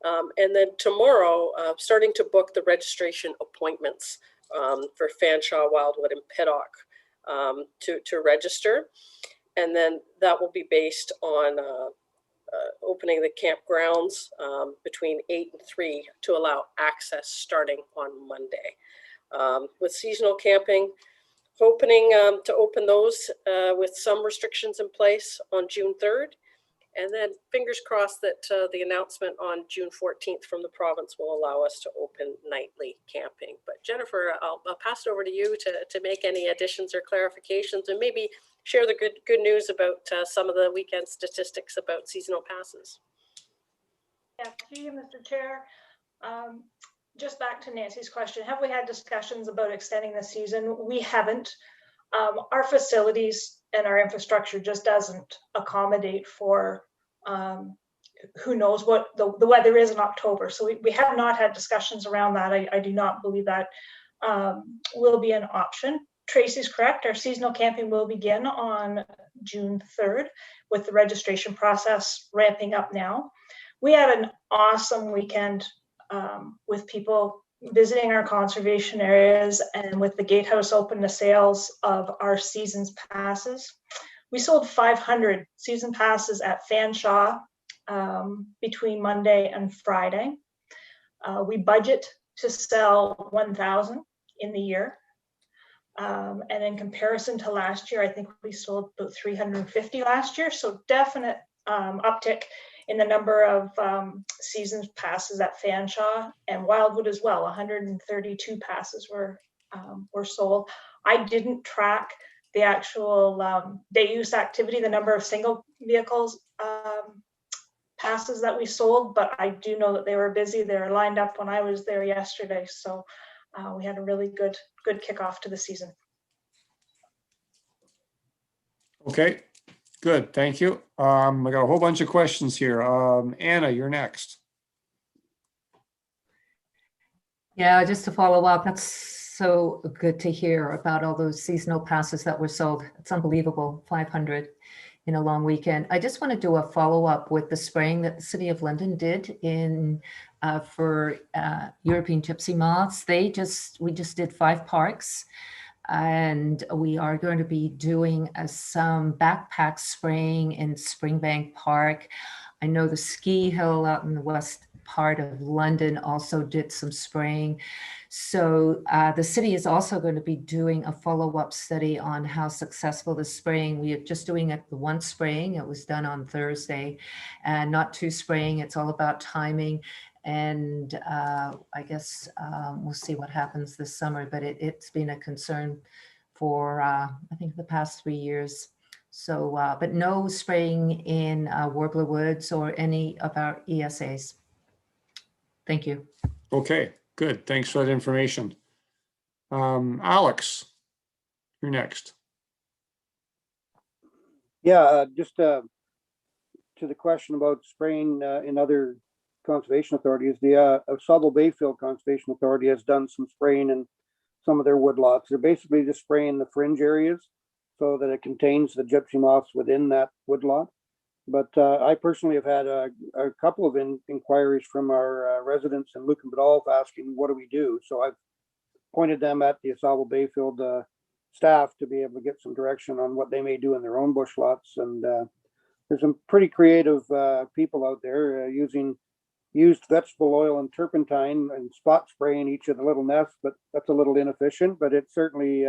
And then tomorrow, starting to book the registration appointments for Fanshawe, Wildwood, and Pittock to register. And then that will be based on opening the campgrounds between 8 and 3 to allow access starting on Monday. With seasonal camping, hoping to open those with some restrictions in place on June 3rd. And then fingers crossed that the announcement on June 14th from the province will allow us to open nightly camping. But Jennifer, I'll pass it over to you to make any additions or clarifications, and maybe share the good news about some of the weekend statistics about seasonal passes. Yeah, through you, Mr. Chair. Just back to Nancy's question, have we had discussions about extending the season? We haven't. Our facilities and our infrastructure just doesn't accommodate for who knows what the weather is in October. So we have not had discussions around that. I do not believe that will be an option. Tracy's correct. Our seasonal camping will begin on June 3rd with the registration process ramping up now. We had an awesome weekend with people visiting our conservation areas, and with the gatehouse open to sales of our season's passes. We sold 500 season passes at Fanshawe between Monday and Friday. We budget to sell 1,000 in the year. And in comparison to last year, I think we sold about 350 last year. So definite uptick in the number of season passes at Fanshawe and Wildwood as well. 132 passes were sold. I didn't track the actual day use activity, the number of single vehicles passes that we sold, but I do know that they were busy. They were lined up when I was there yesterday. So we had a really good kickoff to the season. Okay, good, thank you. I got a whole bunch of questions here. Anna, you're next. Yeah, just to follow up, that's so good to hear about all those seasonal passes that were sold. It's unbelievable, 500 in a long weekend. I just want to do a follow-up with the spraying that the City of London did for European gypsy moths. We just did 5 parks, and we are going to be doing some backpack spraying in Springbank Park. I know the ski hill out in the west part of London also did some spraying. So the city is also going to be doing a follow-up study on how successful the spraying. We are just doing the one spraying. It was done on Thursday, and not 2 spraying. It's all about timing. And I guess we'll see what happens this summer, but it's been a concern for, I think, the past 3 years. So, but no spraying in Warbler Woods or any of our ESAs. Thank you. Okay, good. Thanks for that information. Alex, you're next. Yeah, just to the question about spraying in other conservation authorities, the Sauble Bayfield Conservation Authority has done some spraying in some of their woodlots. They're basically just spraying the fringe areas so that it contains the gypsy moths within that woodlot. But I personally have had a couple of inquiries from our residents in Lucan Badolf asking, what do we do? So I've pointed them at the Sauble Bayfield staff to be able to get some direction on what they may do in their own bush lots. And there's some pretty creative people out there using used vegetable oil and turpentine and spot spraying each of the little nests, but that's a little inefficient, but it certainly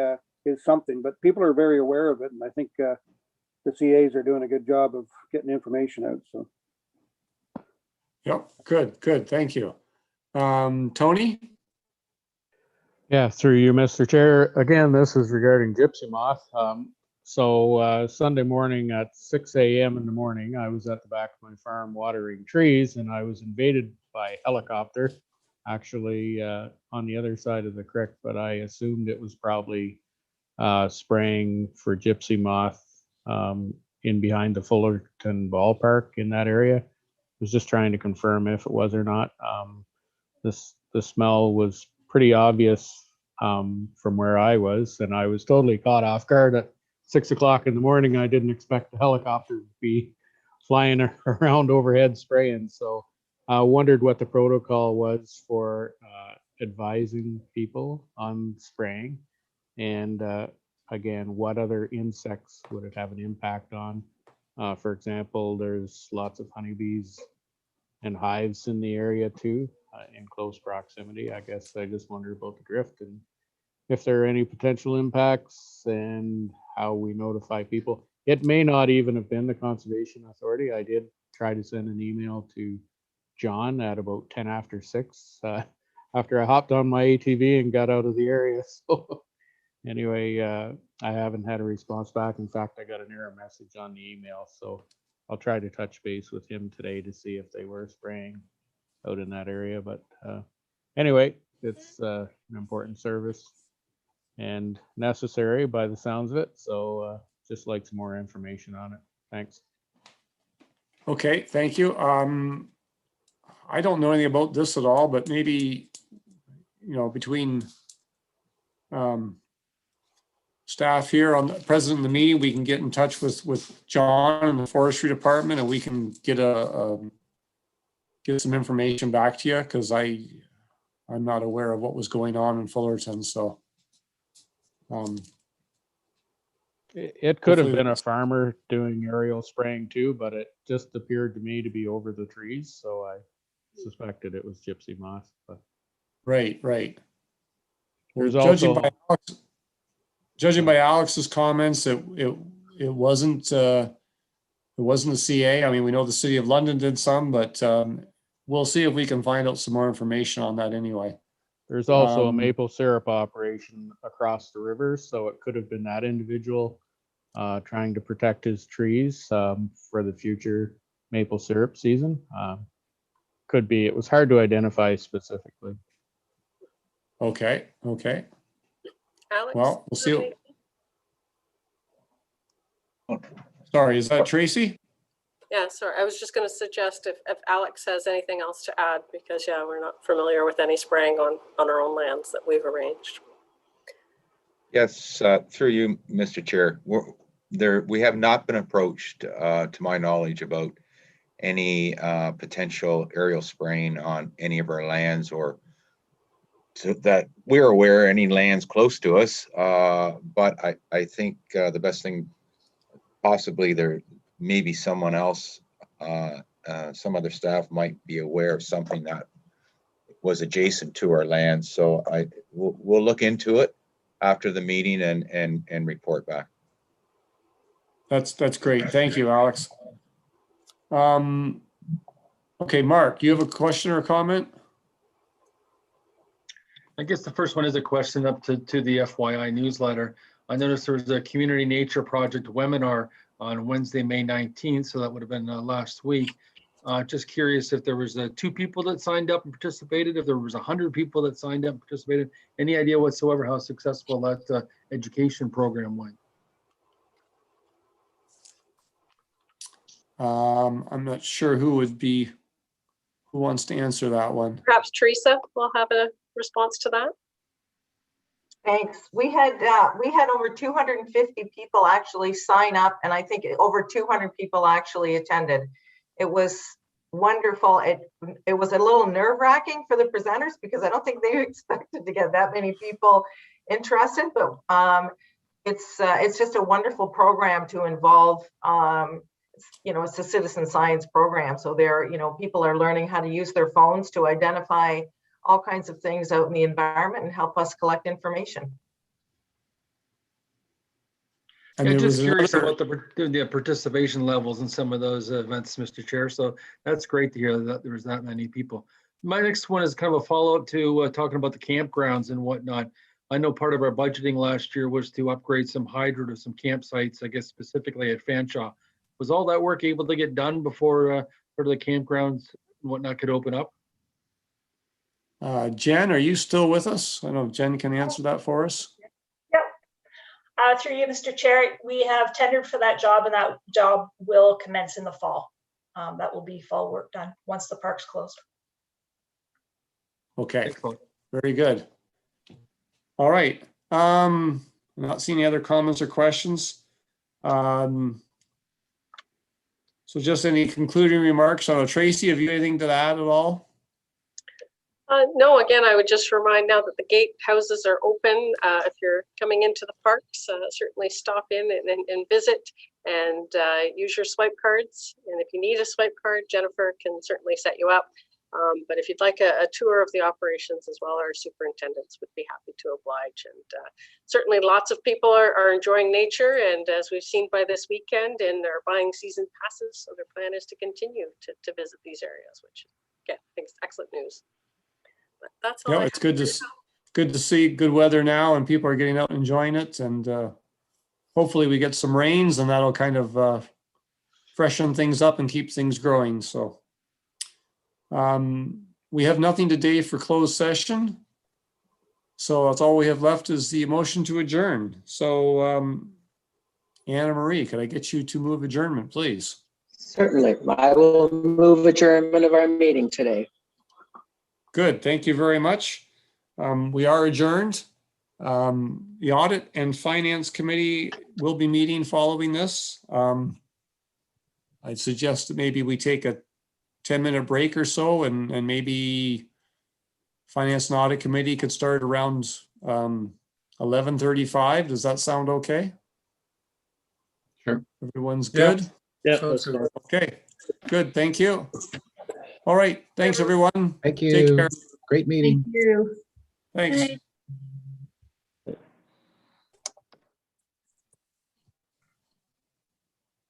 is something. But people are very aware of it, and I think the CAs are doing a good job of getting information out. So, yep, good, thank you. Tony? Yeah, through you, Mr. Chair. Again, this is regarding gypsy moth. So Sunday morning at 6 a.m. in the morning, I was at the back of my farm watering trees, and I was invaded by a helicopter, actually on the other side of the creek, but I assumed it was probably spraying for gypsy moth in behind the Fullerton ballpark in that area. I was just trying to confirm if it was or not. The smell was pretty obvious from where I was, and I was totally caught off guard at 6 o'clock in the morning. I didn't expect the helicopter to be flying around overhead spraying. So I wondered what the protocol was for advising people on spraying, and again, what other insects would it have an impact on? For example, there's lots of honeybees and hives in the area too, in close proximity. I guess I just wondered about the drift and if there are any potential impacts and how we notify people. It may not even have been the Conservation Authority. I did try to send an email to John at about 10 after 6 after I hopped on my ATV and got out of the area. So anyway, I haven't had a response back. In fact, I got an error message on the email. So I'll try to touch base with him today to see if they were spraying out in that area. But anyway, it's an important service and necessary by the sounds of it. So just like some more information on it. Thanks. Okay, thank you. I don't know anything about this at all, but maybe, you know, between staff here on the president of the meeting, we can get in touch with John and the forestry department, and we can get get some information back to you, because I'm not aware of what was going on in Fullerton. So it could have been a farmer doing aerial spraying too, but it just appeared to me to be over the trees, so I suspected it was gypsy moth. But right. There's Well, also judging by Alex's comments, it wasn't the CA. I mean, we know the City of London did some, but we'll see if we can find out some more information on that anyway. There's also a maple syrup operation across the river, so it could have been that individual trying to protect his trees for the future maple syrup season. Could be. It was hard to identify specifically. Okay. Alex? Well, we'll see. Sorry, is that Tracy? Yeah, sorry. I was just going to suggest if Alex has anything else to add, because yeah, we're not familiar with any spraying on our own lands that we've arranged. Yes, through you, Mr. Chair. We have not been approached, to my knowledge, about any potential aerial spraying on any of our lands, or that we're aware any lands close to us. But I think the best thing, possibly there maybe someone else, some other staff might be aware of something that was adjacent to our land. So we'll look into it after the meeting and report back. That's great. Thank you, Alex. Okay, Mark, you have a question or a comment? I guess the first one is a question up to the FYI newsletter. I noticed there was a Community Nature Project webinar on Wednesday, May 19th. So that would have been last week. Just curious if there was 2 people that signed up and participated, if there was 100 people that signed up and participated, any idea whatsoever how successful that education program went? I'm not sure who wants to answer that one. Perhaps Teresa will have a response to that. Thanks. We had over 250 people actually sign up, and I think over 200 people actually attended. It was wonderful. It was a little nerve-wracking for the presenters because I don't think they expected to get that many people interested, but it's just a wonderful program to involve. It's a citizen science program, so people are learning how to use their phones to identify all kinds of things out in the environment and help us collect information. I'm just curious about the participation levels in some of those events, Mr. Chair. So that's great to hear that there was that many people. My next one is kind of a follow-up to talking about the campgrounds and whatnot. I know part of our budgeting last year was to upgrade some hydro to some campsites, I guess specifically at Fanshawe. Was all that work able to get done before the campgrounds and whatnot could open up? Jen, are you still with us? I know Jen can answer that for us. Yep. Through you, Mr. Chair, we have tendered for that job, and that job will commence in the fall. That will be fall work done once the park's closed. Okay, very good. All right. I'm not seeing any other comments or questions. So just any concluding remarks? Tracy, have you anything to add at all? No, again, I would just remind now that the gatehouses are open. If you're coming into the parks, certainly stop in and visit and use your swipe cards. And if you need a swipe card, Jennifer can certainly set you up. But if you'd like a tour of the operations as well, our superintendents would be happy to oblige. And certainly lots of people are enjoying nature. And as we've seen by this weekend, and are buying season passes. So their plan is to continue to visit these areas, which again, I think is excellent news. But that's all. Yeah, it's good to see good weather now, and people are getting out and enjoying it. And hopefully we get some rains, and that'll kind of freshen things up and keep things growing. So we have nothing today for closed session. So that's all we have left is the motion to adjourn. So Anna Marie, could I get you to move adjournment, please? Certainly. I will move adjournment of our meeting today. Good. Thank you very much. We are adjourned. The Audit and Finance Committee will be meeting following this. I'd suggest that maybe we take a 10-minute break or so, and maybe Finance and Audit Committee could start around 11:35. Does that sound okay? Sure. Everyone's good? Yeah. Okay, good. Thank you. All right. Thanks, everyone. Thank Take you. care. Great meeting. Thank you. Thanks.